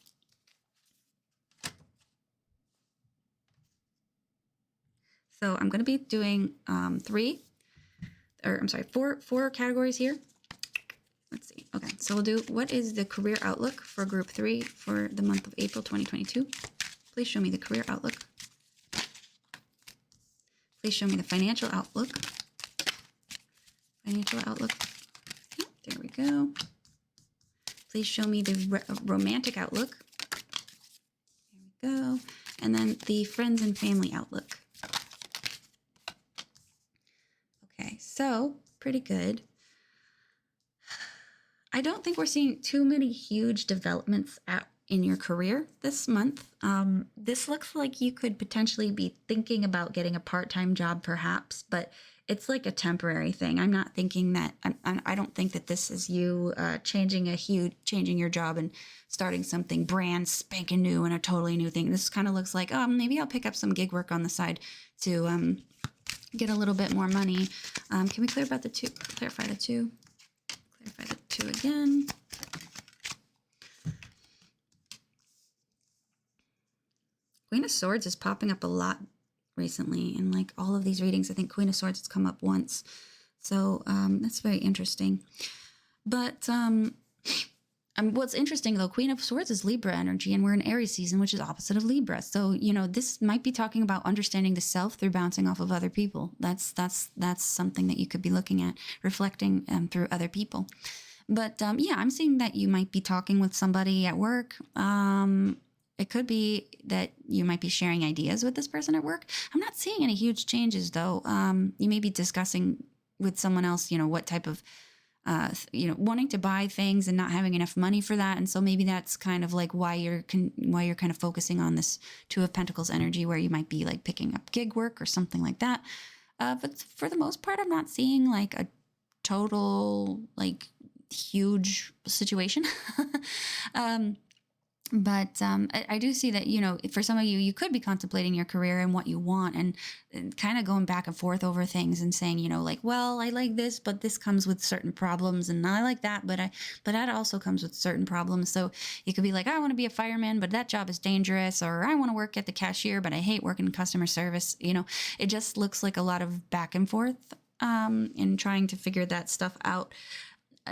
So I'm going to be doing four categories here. Let's see. Okay, so we'll do, what is the career outlook for group 3 for the month of April 2022? Please show me the career outlook. Please show me the financial outlook. Financial outlook. There we go. Please show me the romantic outlook. There we go. And then the friends and family outlook. Okay, so pretty good. I don't think we're seeing too many huge developments in your career this month. This looks like you could potentially be thinking about getting a part-time job perhaps, but it's like a temporary thing. I'm not thinking that, I don't think that this is you changing your job and starting something brand spanking new and a totally new thing. This kind of looks like, maybe I'll pick up some gig work on the side to get a little bit more money. Can we clarify the 2? Clarify the 2 again. Queen of Swords is popping up a lot recently in like all of these readings. I think Queen of Swords has come up once. So that's very interesting. But what's interesting though, Queen of Swords is Libra energy, and we're in Aries season, which is opposite of Libra. So, this might be talking about understanding the self through bouncing off of other people. That's something that you could be looking at, reflecting through other people. But I'm seeing that you might be talking with somebody at work. It could be that you might be sharing ideas with this person at work. I'm not seeing any huge changes though. You may be discussing with someone else, what type of wanting to buy things and not having enough money for that. And so maybe that's kind of like why you're kind of focusing on this 2 of Pentacles energy, where you might be like picking up gig work or something like that. But for the most part, I'm not seeing like a total like huge situation. But I do see that, for some of you, you could be contemplating your career and what you want, and kind of going back and forth over things and saying, like, well, I like this, but this comes with certain problems, and I like that, but that also comes with certain problems. So you could be like, I want to be a fireman, but that job is dangerous, or I want to work at the cashier, but I hate working in customer service. It just looks like a lot of back and forth, in trying to figure that stuff out.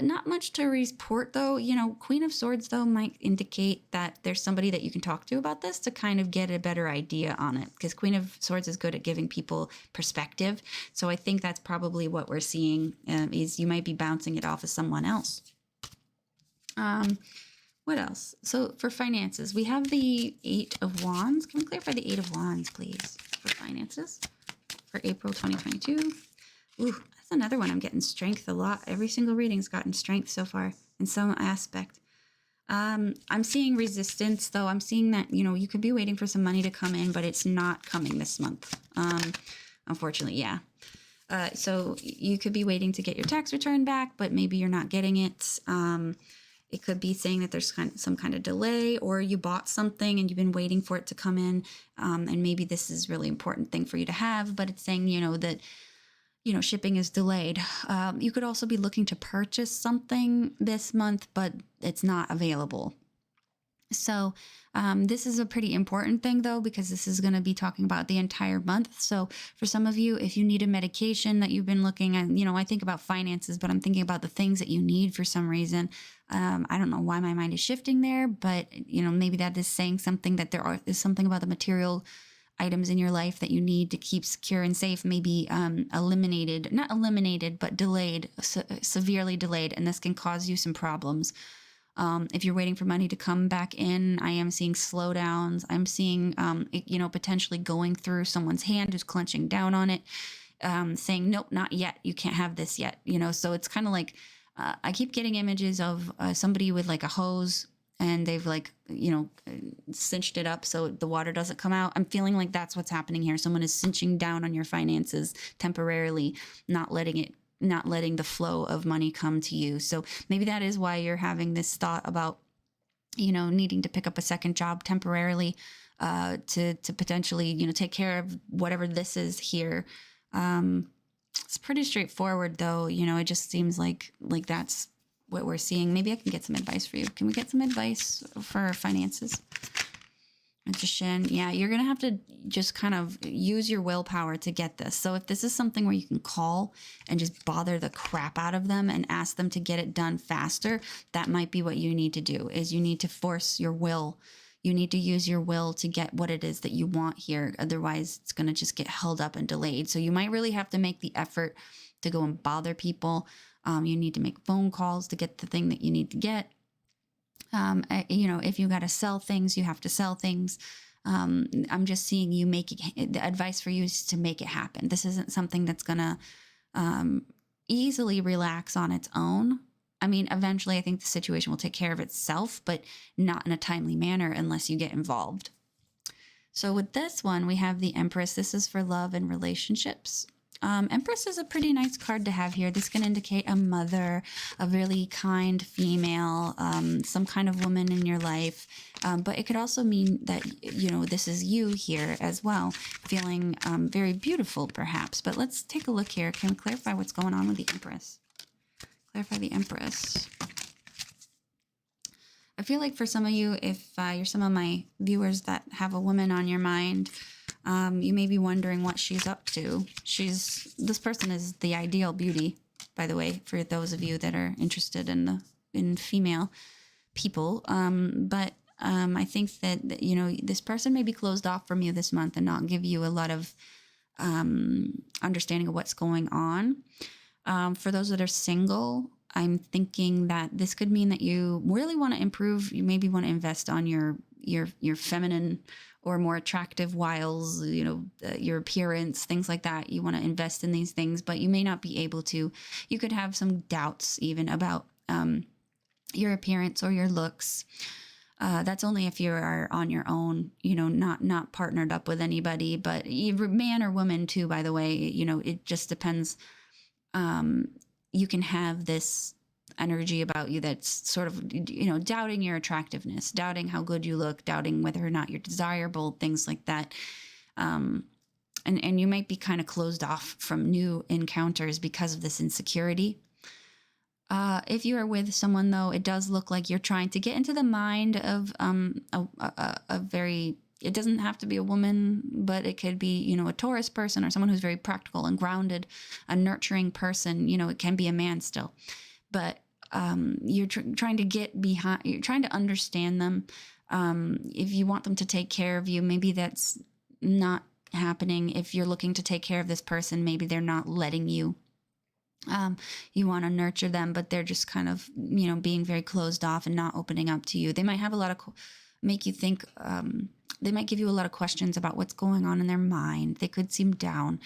Not much to report, though. Queen of Swords, though, might indicate that there's somebody that you can talk to about this to kind of get a better idea on it, because Queen of Swords is good at giving people perspective. So I think that's probably what we're seeing, is you might be bouncing it off of someone else. What else? So for finances, we have the Eight of Wands. Can we clarify the Eight of Wands, please, for finances for April 2022? Ooh, that's another one. I'm getting strength a lot. Every single reading's gotten strength so far in some aspect. I'm seeing resistance, though. I'm seeing that, you could be waiting for some money to come in, but it's not coming this month. Unfortunately, yeah. So you could be waiting to get your tax return back, but maybe you're not getting it. It could be saying that there's some kind of delay, or you bought something and you've been waiting for it to come in. And maybe this is a really important thing for you to have, but it's saying, that shipping is delayed. You could also be looking to purchase something this month, but it's not available. So this is a pretty important thing, though, because this is going to be talking about the entire month. So for some of you, if you need a medication that you've been looking at, I think about finances, but I'm thinking about the things that you need for some reason. I don't know why my mind is shifting there, but, maybe that is saying something, that is something about the material items in your life that you need to keep secure and safe, maybe not eliminated, but delayed, severely delayed. And this can cause you some problems. If you're waiting for money to come back in, I am seeing slowdowns. I'm seeing, potentially going through someone's hand who's clenching down on it, saying, nope, not yet. You can't have this yet. So it's kind of like, I keep getting images of somebody with like a hose, and they've cinched it up so the water doesn't come out. I'm feeling like that's what's happening here. Someone is cinching down on your finances temporarily, not letting the flow of money come to you. So maybe that is why you're having this thought about, needing to pick up a second job temporarily, to potentially, take care of whatever this is here. It's pretty straightforward, though. It just seems like that's what we're seeing. Maybe I can get some advice for you. Can we get some advice for finances? Magician. Yeah, you're going to have to just kind of use your willpower to get this. So if this is something where you can call and just bother the crap out of them and ask them to get it done faster, that might be what you need to do, is you need to force your will. You need to use your will to get what it is that you want here. Otherwise, it's going to just get held up and delayed. So you might really have to make the effort to go and bother people. You need to make phone calls to get the thing that you need to get. If you got to sell things, you have to sell things. I'm just seeing you the advice for you is to make it happen. This isn't something that's going to easily relax on its own. I mean, eventually I think the situation will take care of itself, but not in a timely manner unless you get involved. So with this one, we have the Empress. This is for love and relationships. Empress is a pretty nice card to have here. This can indicate a mother, a really kind female, some kind of woman in your life. But it could also mean that, this is you here as well, feeling very beautiful, perhaps. But let's take a look here. Can we clarify what's going on with the Empress? Clarify the Empress. I feel like for some of you, if you're some of my viewers that have a woman on your mind, you may be wondering what she's up to. This person is the ideal beauty, by the way, for those of you that are interested in female people. But I think that, this person may be closed off from you this month and not give you a lot of understanding of what's going on. For those that are single, I'm thinking that this could mean that you really want to improve. You maybe want to invest on your feminine or more attractive wiles, your appearance, things like that. You want to invest in these things, but you may not be able to. You could have some doubts even about your appearance or your looks. That's only if you are on your own, not partnered up with anybody, but man or woman too, by the way, it just depends. You can have this energy about you that's sort of, doubting your attractiveness, doubting how good you look, doubting whether or not you're desirable, things like that. And you might be kind of closed off from new encounters because of this insecurity. If you are with someone, though, it does look like you're trying to get into the mind of a very, it doesn't have to be a woman, but it could be, a Taurus person or someone who's very practical and grounded, a nurturing person. It can be a man still. But you're trying to get behind, you're trying to understand them. If you want them to take care of you, maybe that's not happening. If you're looking to take care of this person, maybe they're not letting you. You want to nurture them, but they're just kind of, being very closed off and not opening up to you. They might have a lot of, make you think, they might give you a lot of questions about what's going on in their mind. They could seem down.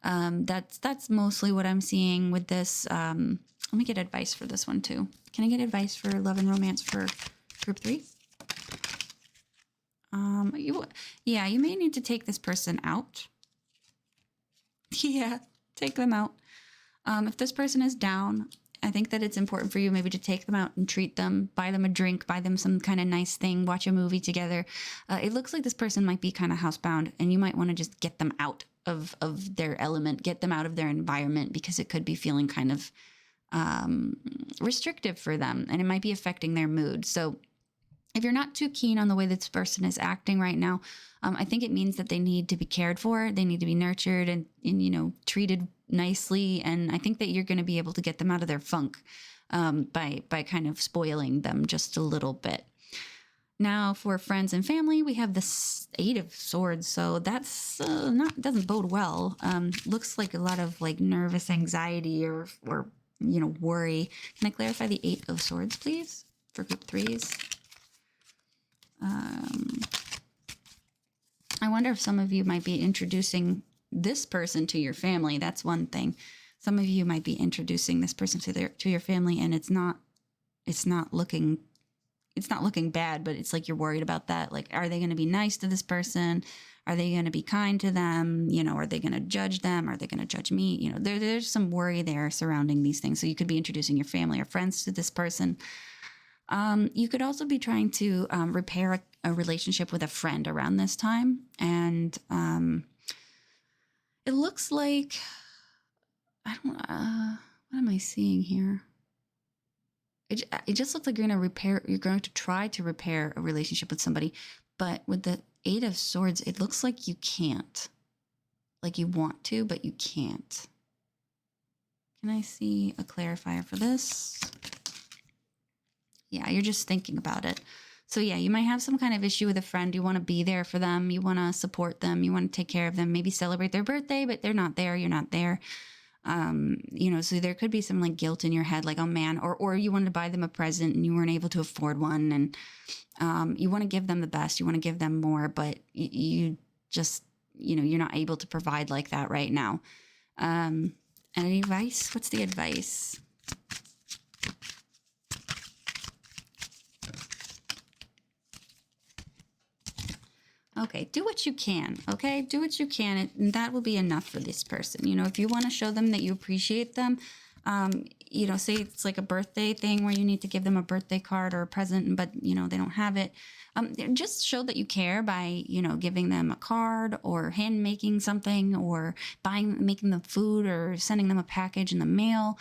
That's mostly what I'm seeing with this. Let me get advice for this one too. Can I get advice for love and romance for group 3? You may need to take this person out. Yeah, take them out. If this person is down, I think that it's important for you maybe to take them out and treat them, buy them a drink, buy them some kind of nice thing, watch a movie together. It looks like this person might be kind of housebound, and you might want to just get them out of their element, get them out of their environment, because it could be feeling kind of restrictive for them, and it might be affecting their mood. So if you're not too keen on the way this person is acting right now, I think it means that they need to be cared for. They need to be nurtured and treated nicely. And I think that you're going to be able to get them out of their funk by kind of spoiling them just a little bit. Now, for friends and family, we have the 8 of Swords. So that's doesn't bode well. Looks like a lot of like nervous anxiety or worry. Can I clarify the 8 of Swords, please, for group 3s? I wonder if some of you might be introducing this person to your family. That's one thing. Some of you might be introducing this person to your family, and it's not looking bad, but it's like you're worried about that. Like, are they going to be nice to this person? Are they going to be kind to them? Are they going to judge them? Are they going to judge me? There's some worry there surrounding these things. So you could be introducing your family or friends to this person. You could also be trying to repair a relationship with a friend around this time. And it looks like, what am I seeing here? It just looks like you're going to try to repair a relationship with somebody. But with the 8 of Swords, it looks like you can't. Like you want to, but you can't. Can I see a clarifier for this? Yeah, you're just thinking about it. So yeah, you might have some kind of issue with a friend. You want to be there for them. You want to support them. You want to take care of them. Maybe celebrate their birthday, but they're not there. You're not there. So there could be some like guilt in your head, like, oh man, or you wanted to buy them a present and you weren't able to afford one. And you want to give them the best. You want to give them more, but you just, you're not able to provide like that right now. Any advice? What's the advice? Okay, do what you can, okay? Do what you can, and that will be enough for this person. If you want to show them that you appreciate them, say it's like a birthday thing where you need to give them a birthday card or a present, but, they don't have it. Just show that you care by, giving them a card or hand making something or making them food or sending them a package in the mail.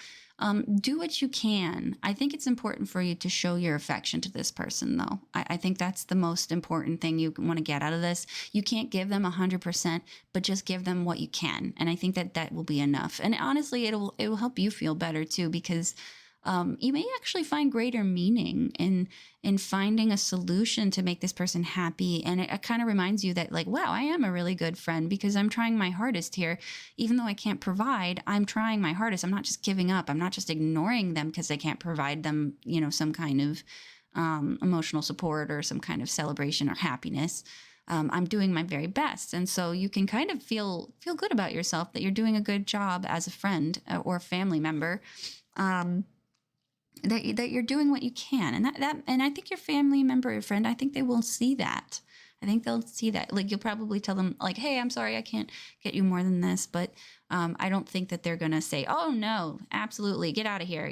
Do what you can. I think it's important for you to show your affection to this person, though. I think that's the most important thing you want to get out of this. You can't give them 100%, but just give them what you can. And I think that will be enough. And honestly, it will help you feel better too, because you may actually find greater meaning in finding a solution to make this person happy. And it kind of reminds you that, like, wow, I am a really good friend because I'm trying my hardest here. Even though I can't provide, I'm trying my hardest. I'm not just giving up. I'm not just ignoring them because I can't provide them, some kind of emotional support or some kind of celebration or happiness. I'm doing my very best. And so you can kind of feel good about yourself that you're doing a good job as a friend or a family member. That you're doing what you can. And I think your family member or friend, I think they will see that. I think they'll see that. Like, you'll probably tell them, like, hey, I'm sorry, I can't get you more than this. But I don't think that they're going to say, oh, no, absolutely, get out of here.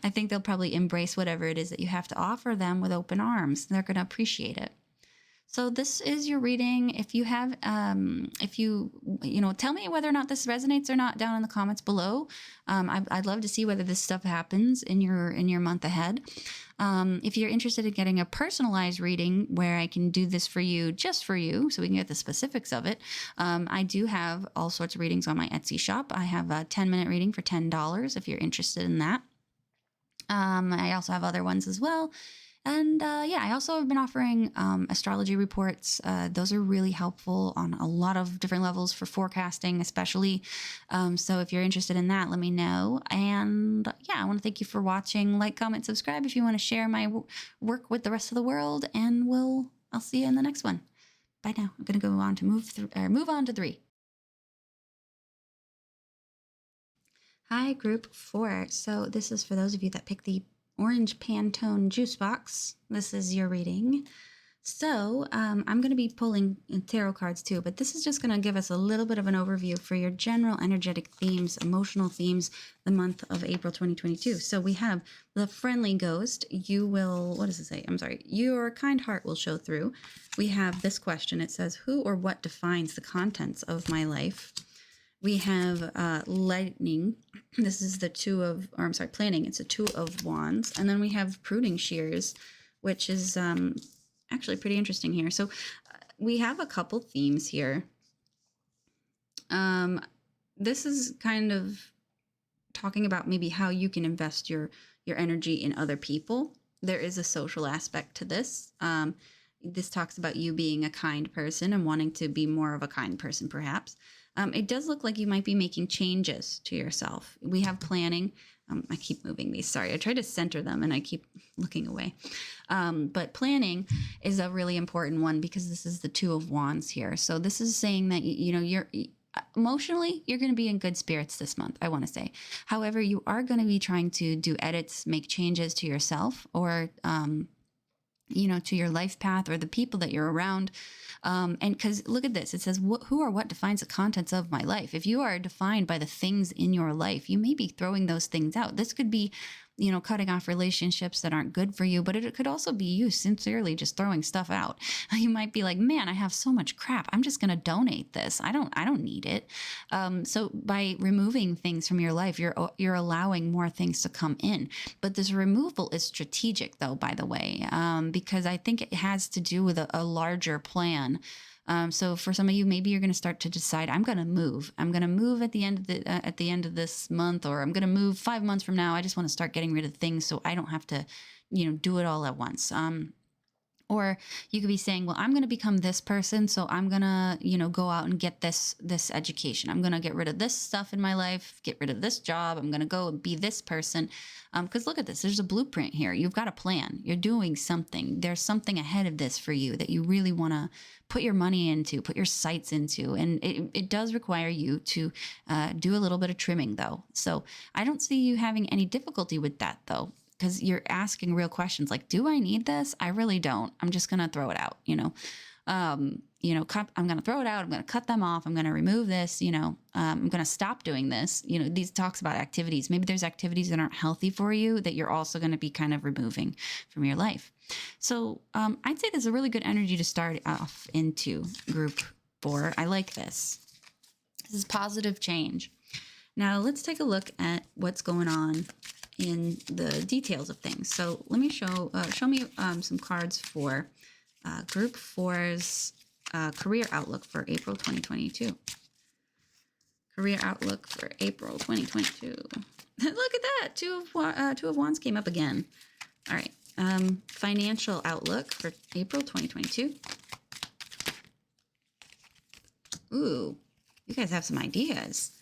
I think they'll probably embrace whatever it is that you have to offer them with open arms. They're going to appreciate it. So this is your reading. If you have, if you know, tell me whether or not this resonates or not down in the comments below. I'd love to see whether this stuff happens in your month ahead. If you're interested in getting a personalized reading where I can do this for you, just for you, so we can get the specifics of it, I do have all sorts of readings on my Etsy shop. I have a 10-minute reading for $10 if you're interested in that. I also have other ones as well. And yeah, I also have been offering astrology reports. Those are really helpful on a lot of different levels for forecasting, especially. So if you're interested in that, let me know. And yeah, I want to thank you for watching. Like, comment, subscribe if you want to share my work with the rest of the world. And I'll see you in the next one. Bye now. I'm going to go on to move on to 3. Hi, group 4. So this is for those of you that picked the orange Pantone juice box. This is your reading. So I'm going to be pulling tarot cards too, but this is just going to give us a little bit of an overview for your general energetic themes, emotional themes, the month of April 2022. So we have the friendly ghost. You will, what does it say? I'm sorry. Your kind heart will show through. We have this question. It says, who or what defines the contents of my life? We have lightning. This is the planning. It's a 2 of wands. And then we have pruning shears, which is actually pretty interesting here. So we have a couple themes here. This is kind of talking about maybe how you can invest your energy in other people. There is a social aspect to this. This talks about you being a kind person and wanting to be more of a kind person, perhaps. It does look like you might be making changes to yourself. We have planning. I keep moving these. Sorry, I try to center them and I keep looking away. But planning is a really important one because this is the 2 of wands here. So this is saying that, you know, you're emotionally, you're going to be in good spirits this month, I want to say. However, you are going to be trying to do edits, make changes to yourself or, you know, to your life path or the people that you're around. And because look at this, it says, who or what defines the contents of my life? If you are defined by the things in your life, you may be throwing those things out. This could be, you know, cutting off relationships that aren't good for you, but it could also be you sincerely just throwing stuff out. You might be like, man, I have so much crap. I'm just going to donate this. I don't need it. So by removing things from your life, you're allowing more things to come in. But this removal is strategic though, by the way, because I think it has to do with a larger plan. So for some of you, maybe you're going to start to decide, I'm going to move. I'm going to move at the end of this month, or I'm going to move 5 months from now. I just want to start getting rid of things so I don't have to, you know, do it all at once. Or you could be saying, well, I'm going to become this person. So I'm going to, you know, go out and get this education. I'm going to get rid of this stuff in my life, get rid of this job. I'm going to go and be this person. Because look at this, there's a blueprint here. You've got a plan. You're doing something. There's something ahead of this for you that you really want to put your money into, put your sights into. And it does require you to do a little bit of trimming though. So I don't see you having any difficulty with that though, because you're asking real questions like, do I need this? I really don't. I'm just going to throw it out, you know. I'm going to throw it out. I'm going to cut them off. I'm going to remove this, you know, I'm going to stop doing this. You know, these talks about activities. Maybe there's activities that aren't healthy for you that you're also going to be kind of removing from your life. So I'd say there's a really good energy to start off into group 4. I like this. This is positive change. Now let's take a look at what's going on in the details of things. So let me show me some cards for Group 4's career outlook for April 2022. Career outlook for April 2022. Look at that. Two of Wands came up again. All right. Financial outlook for April 2022. Ooh, you guys have some ideas.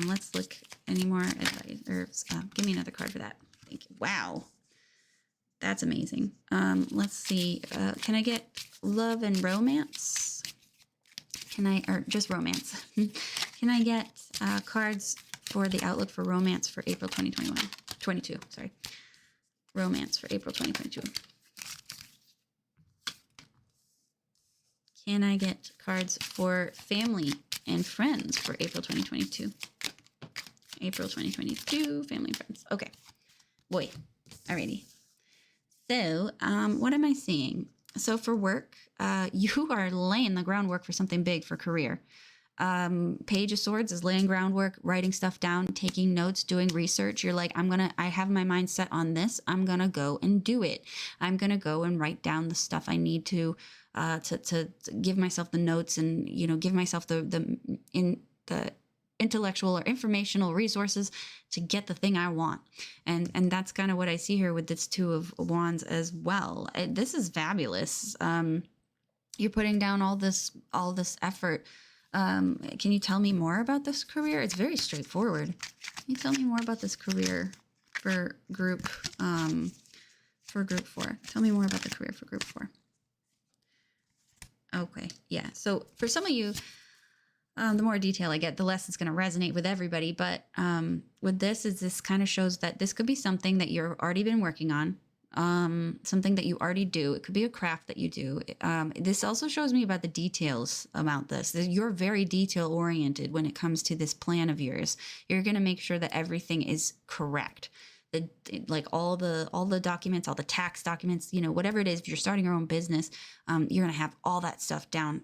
Let's look any more advice, or give me another card for that. Thank you. Wow. That's amazing. Let's see. Can I get love and romance? Or just romance? Can I get cards for the outlook for romance for April 22, sorry. Romance for April 2022. Can I get cards for family and friends for April 2022? April 2022, family and friends. Okay. Boy. Alrighty. So, what am I seeing? So for work, you are laying the groundwork for something big for career. Page of Swords is laying groundwork, writing stuff down, taking notes, doing research. You're like, I have my mind set on this. I'm going to go and do it. I'm going to go and write down the stuff I need to give myself the notes and, give myself the intellectual or informational resources to get the thing I want. And that's kind of what I see here with this Two of Wands as well. This is fabulous. You're putting down all this effort. Can you tell me more about this career? It's very straightforward. Can you tell me more about this career for group 4? Tell me more about the career for group 4. Okay, yeah. So for some of you, the more detail I get, the less it's going to resonate with everybody. But with this kind of shows that this could be something that you've already been working on. Something that you already do. It could be a craft that you do. This also shows me about the details about this. You're very detail oriented when it comes to this plan of yours. You're going to make sure that everything is correct. Like all the documents, all the tax documents, whatever it is, if you're starting your own business, you're going to have all that stuff down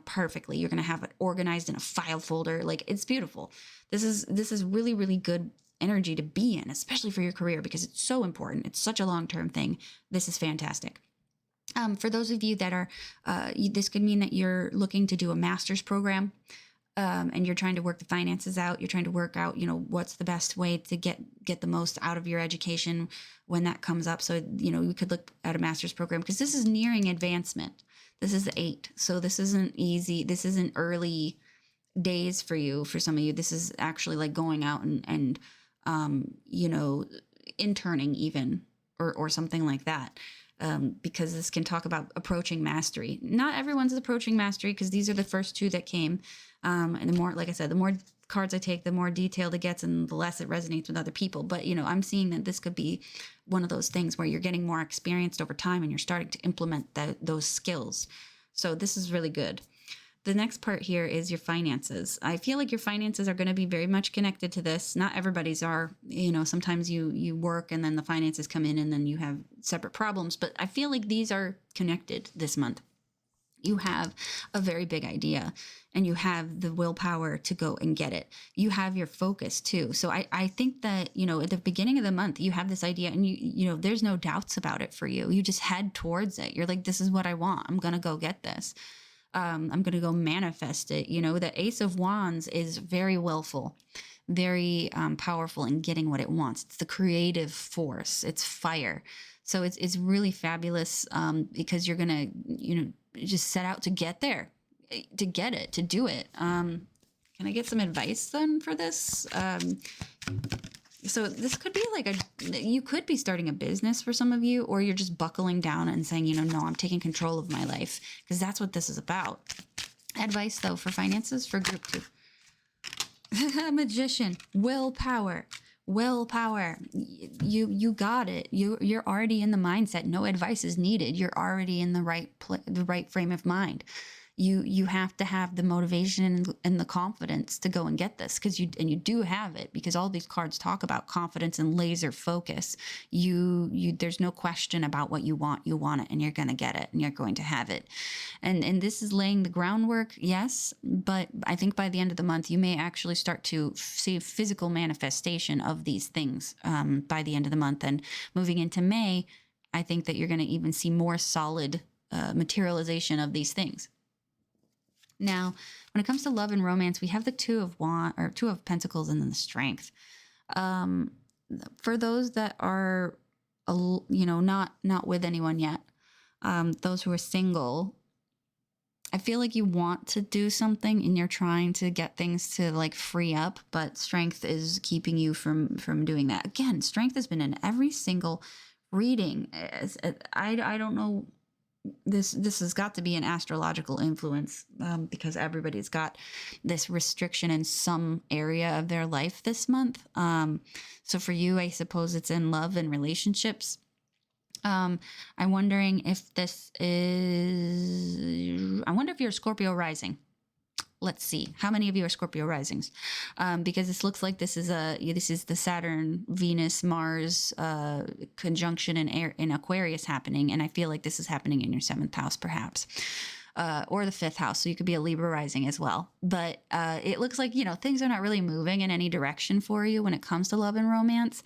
perfectly. You're going to have it organized in a file folder. Like, it's beautiful. This is really, really good energy to be in, especially for your career, because it's so important. It's such a long-term thing. This is fantastic. For those of you that are, this could mean that you're looking to do a master's program, and you're trying to work the finances out. You're trying to work out, what's the best way to get the most out of your education when that comes up. So, you could look at a master's program, because this is nearing advancement. This is 8. So this isn't easy. This isn't early days for you. For some of you, this is actually like going out and interning even, or something like that. Because this can talk about approaching mastery. Not everyone's approaching mastery, because these are the first 2 that came. And the more, like I said, the more cards I take, the more detailed it gets and the less it resonates with other people. But, I'm seeing that this could be one of those things where you're getting more experienced over time and you're starting to implement those skills. So this is really good. The next part here is your finances. I feel like your finances are going to be very much connected to this. Not everybody's are, sometimes you work and then the finances come in and then you have separate problems. But I feel like these are connected this month. You have a very big idea and you have the willpower to go and get it. You have your focus too. So I think that, at the beginning of the month, you have this idea and there's no doubts about it for you. You just head towards it. You're like, this is what I want. I'm going to go get this. I'm going to go manifest it. The Ace of Wands is very willful, very powerful in getting what it wants. It's the creative force. It's fire. So it's really fabulous because you're going to, just set out to get there, to get it, to do it. Can I get some advice then for this? So this could be like you could be starting a business for some of you, or you're just buckling down and saying, no, I'm taking control of my life, because that's what this is about. Advice though for finances for group 2. Magician, willpower. You got it. You're already in the mindset. No advice is needed. You're already in the right frame of mind. You have to have the motivation and the confidence to go and get this, because you do have it, because all these cards talk about confidence and laser focus. There's no question about what you want. You want it, and you're going to get it, and you're going to have it. And this is laying the groundwork, yes, but I think by the end of the month, you may actually start to see physical manifestation of these things by the end of the month. And moving into May, I think that you're going to even see more solid materialization of these things. Now, when it comes to love and romance, we have the Two of Pentacles and then the Strength. For those that are, not with anyone yet, those who are single, I feel like you want to do something and you're trying to get things to like free up, but Strength is keeping you from doing that. Again, Strength has been in every single reading. I don't know. This has got to be an astrological influence, because everybody's got this restriction in some area of their life this month. So for you, I suppose it's in love and relationships. I'm wondering if I wonder if you're a Scorpio rising. let's see. How many of you are Scorpio risings? Because this looks like this is the Saturn, Venus, Mars conjunction in Aquarius happening. And I feel like this is happening in your 7th house, perhaps. Or the 5th house. So you could be a Libra rising as well. But it looks like, things are not really moving in any direction for you when it comes to love and romance.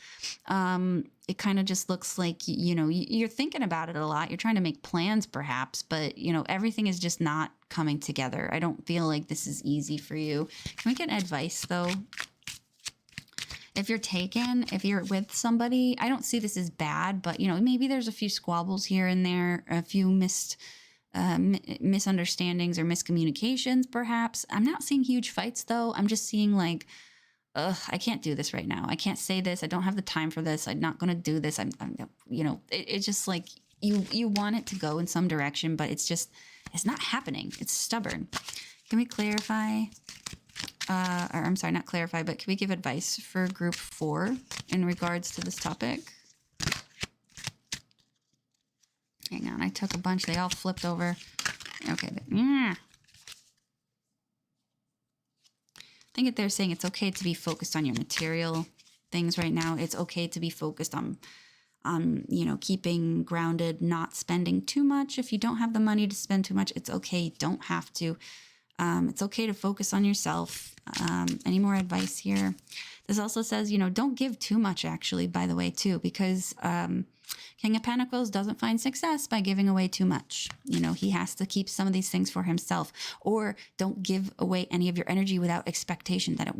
It kind of just looks like, you're thinking about it a lot. You're trying to make plans perhaps, but, everything is just not coming together. I don't feel like this is easy for you. Can we get advice though? If you're with somebody, I don't see this as bad, but, maybe there's a few squabbles here and there, a few misunderstandings or miscommunications, perhaps. I'm not seeing huge fights though. I'm just seeing like, I can't do this right now. I can't say this. I don't have the time for this. I'm not going to do this. It's just like you want it to go in some direction, but it's not happening. It's stubborn. Can we clarify? Or I'm sorry, not clarify, but can we give advice for group 4 in regards to this topic? Hang on, I took a bunch. They all flipped over. Okay. Yeah. I think they're saying it's okay to be focused on your material things right now. It's okay to be focused on keeping grounded, not spending too much. If you don't have the money to spend too much, it's okay. You don't have to. It's okay to focus on yourself. Any more advice here? This also says, don't give too much, actually, by the way, too, because King of Pentacles doesn't find success by giving away too much. He has to keep some of these things for himself, or don't give away any of your energy without expectation that it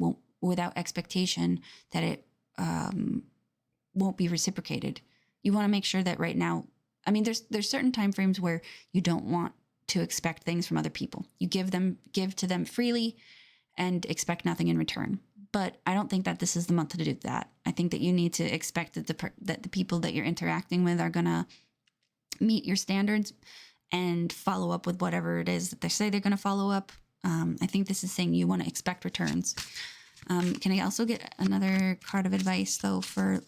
won't be reciprocated. You want to make sure that right now, there's certain time frames where you don't want to expect things from other people. You give to them freely and expect nothing in return. But I don't think that this is the month to do that. I think that you need to expect that the people that you're interacting with are going to meet your standards and follow up with whatever it is that they say they're going to follow up. I think this is saying you want to expect returns. Can I also get another card of advice, though, for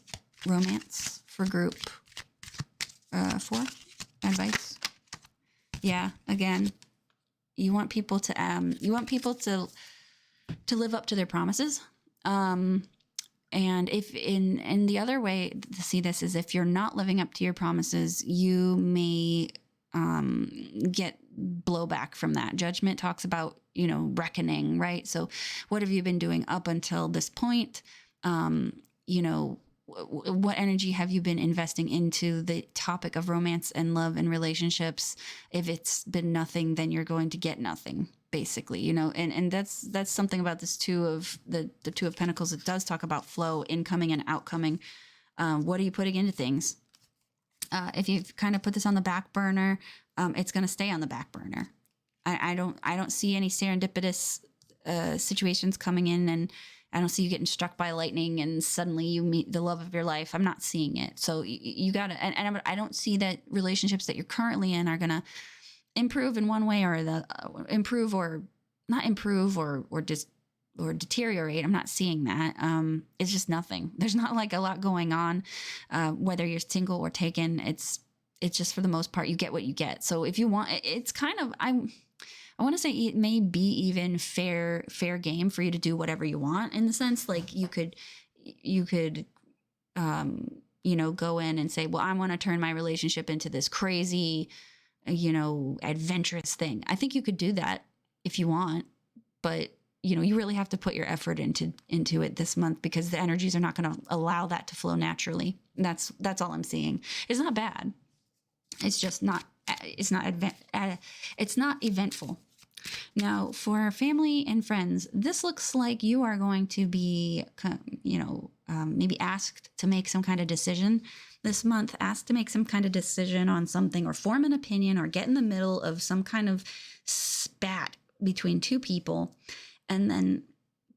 romance, for group 4? Advice? Yeah, again, you want people to live up to their promises. And if in the other way to see this is if you're not living up to your promises, you may get blowback from that. Judgment talks about, reckoning, right? So what have you been doing up until this point? What energy have you been investing into the topic of romance and love and relationships? If it's been nothing, then you're going to get nothing, basically, and that's something about this the 2 of Pentacles. It does talk about flow, incoming and outcoming. What are you putting into things? If you've kind of put this on the back burner, it's going to stay on the back burner. I don't see any serendipitous situations coming in, and I don't see you getting struck by lightning and suddenly you meet the love of your life. I'm not seeing it. So you got to, and I don't see that relationships that you're currently in are going to improve in one way or the improve or not improve or deteriorate. I'm not seeing that. It's just nothing. There's not like a lot going on, whether you're single or taken. It's just for the most part, you get what you get. So if you want, it's kind of, I want to say it may be even fair game for you to do whatever you want, in the sense like you could go in and say, well, I want to turn my relationship into this crazy, adventurous thing. I think you could do that if you want, but you really have to put your effort into it this month, because the energies are not going to allow that to flow naturally. That's all I'm seeing. It's not bad. It's just not. It's not eventful. Now, for family and friends, this looks like you are going to be, maybe asked to make some kind of decision this month, asked to make some kind of decision on something, or form an opinion, or get in the middle of some kind of spat between 2 people. And then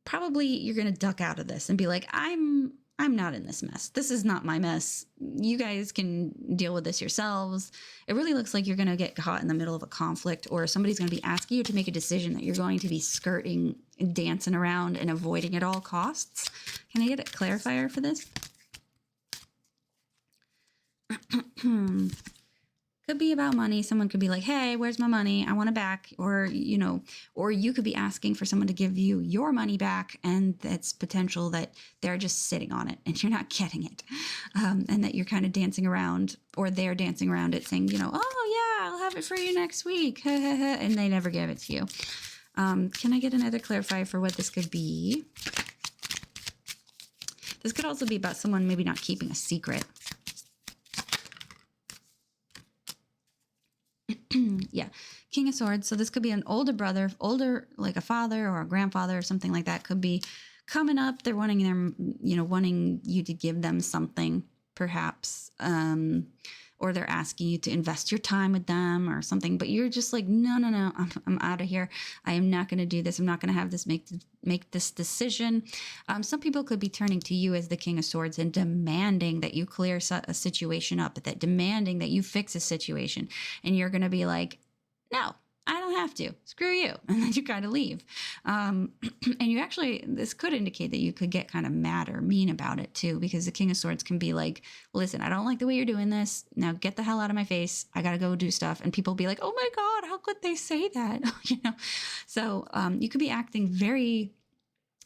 probably you're going to duck out of this and be like, I'm not in this mess. This is not my mess. You guys can deal with this yourselves. It really looks like you're going to get caught in the middle of a conflict, or somebody's going to be asking you to make a decision that you're going to be skirting, dancing around, and avoiding at all costs. Can I get a clarifier for this? Could be about money. Someone could be like, hey, where's my money? I want it back. Or, you know, or you could be asking for someone to give you your money back. And it's potential that they're just sitting on it and you're not getting it. And that you're kind of dancing around, or they're dancing around it saying, you know, oh yeah, I'll have it for you next week. And they never give it to you. Can I get another clarifier for what this could be? This could also be about someone maybe not keeping a secret. Yeah, King of Swords. So this could be an older brother, older, like a father or a grandfather or something like that. Could be coming up. They're wanting them, you know, wanting you to give them something, perhaps, or they're asking you to invest your time with them or something. But you're just like, no, I'm out of here. I am not going to do this. I'm not going to have this make this decision. Some people could be turning to you as the King of Swords and demanding that you clear a situation up, that demanding that you fix a situation. And you're going to be like, no, I don't have to. Screw you. And then you kind of leave. And you actually, this could indicate that you could get kind of mad or mean about it too, because the King of Swords can be like, listen, I don't like the way you're doing this. Now get the hell out of my face. I got to go do stuff. And people be like, oh my God, how could they say that? You know? So you could be acting very,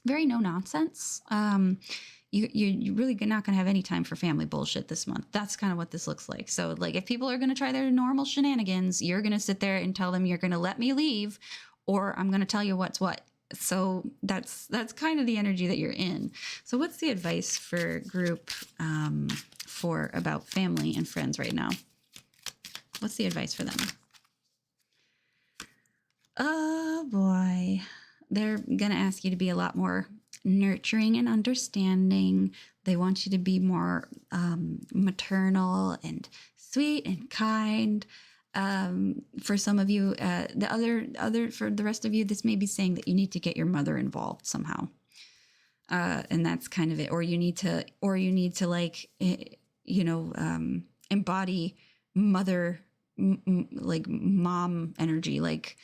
very no nonsense. You're really not going to have any time for family bullshit this month. That's kind of what this looks like. So like if people are going to try their normal shenanigans, you're going to sit there and tell them you're going to let me leave, or I'm going to tell you what's what. So that's kind of the energy that you're in. So what's the advice for group for about family and friends right now? What's the advice for them? Oh boy. They're going to ask you to be a lot more nurturing and understanding. They want you to be more maternal and sweet and kind. For some of you, for the rest of you, this may be saying that you need to get your mother involved somehow. And that's kind of it. Or you need to like, you know, embody mother, like mom energy, like,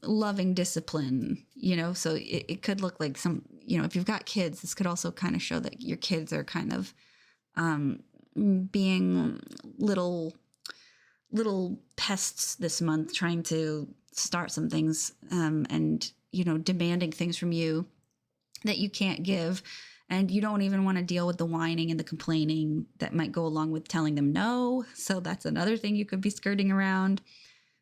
loving discipline, you know, so it could look like some, you know, if you've got kids, this could also kind of show that your kids are kind of being little pests this month, trying to start some things and, you know, demanding things from you that you can't give. And you don't even want to deal with the whining and the complaining that might go along with telling them no. So that's another thing you could be skirting around.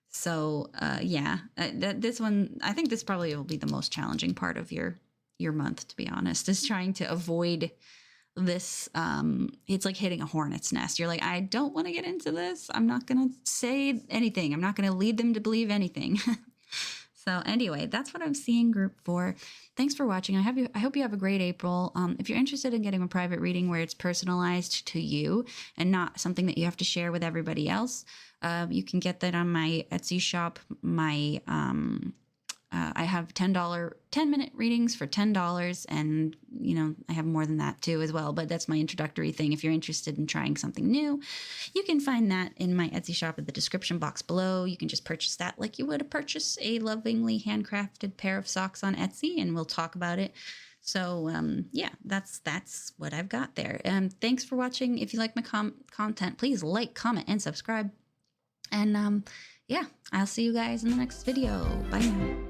So, yeah, this one, I think this probably will be the most challenging part of your month, to be honest, is trying to avoid this. It's like hitting a hornet's nest. You're like, I don't want to get into this. I'm not going to say anything. I'm not going to lead them to believe anything. So anyway, that's what I'm seeing group 4. Thanks for watching. I hope you have a great April. If you're interested in getting a private reading where it's personalized to you and not something that you have to share with everybody else, you can get that on my Etsy shop. I have $10-minute readings for $10, and you know, I have more than that too as well, but that's my introductory thing. If you're interested in trying something new, you can find that in my Etsy shop at the description box below. You can just purchase that like you would purchase a lovingly handcrafted pair of socks on Etsy, and we'll talk about it. So yeah, that's what I've got there. Thanks for watching. If you like my content, please like, comment, and subscribe. And yeah, I'll see you guys in the next video. Bye now.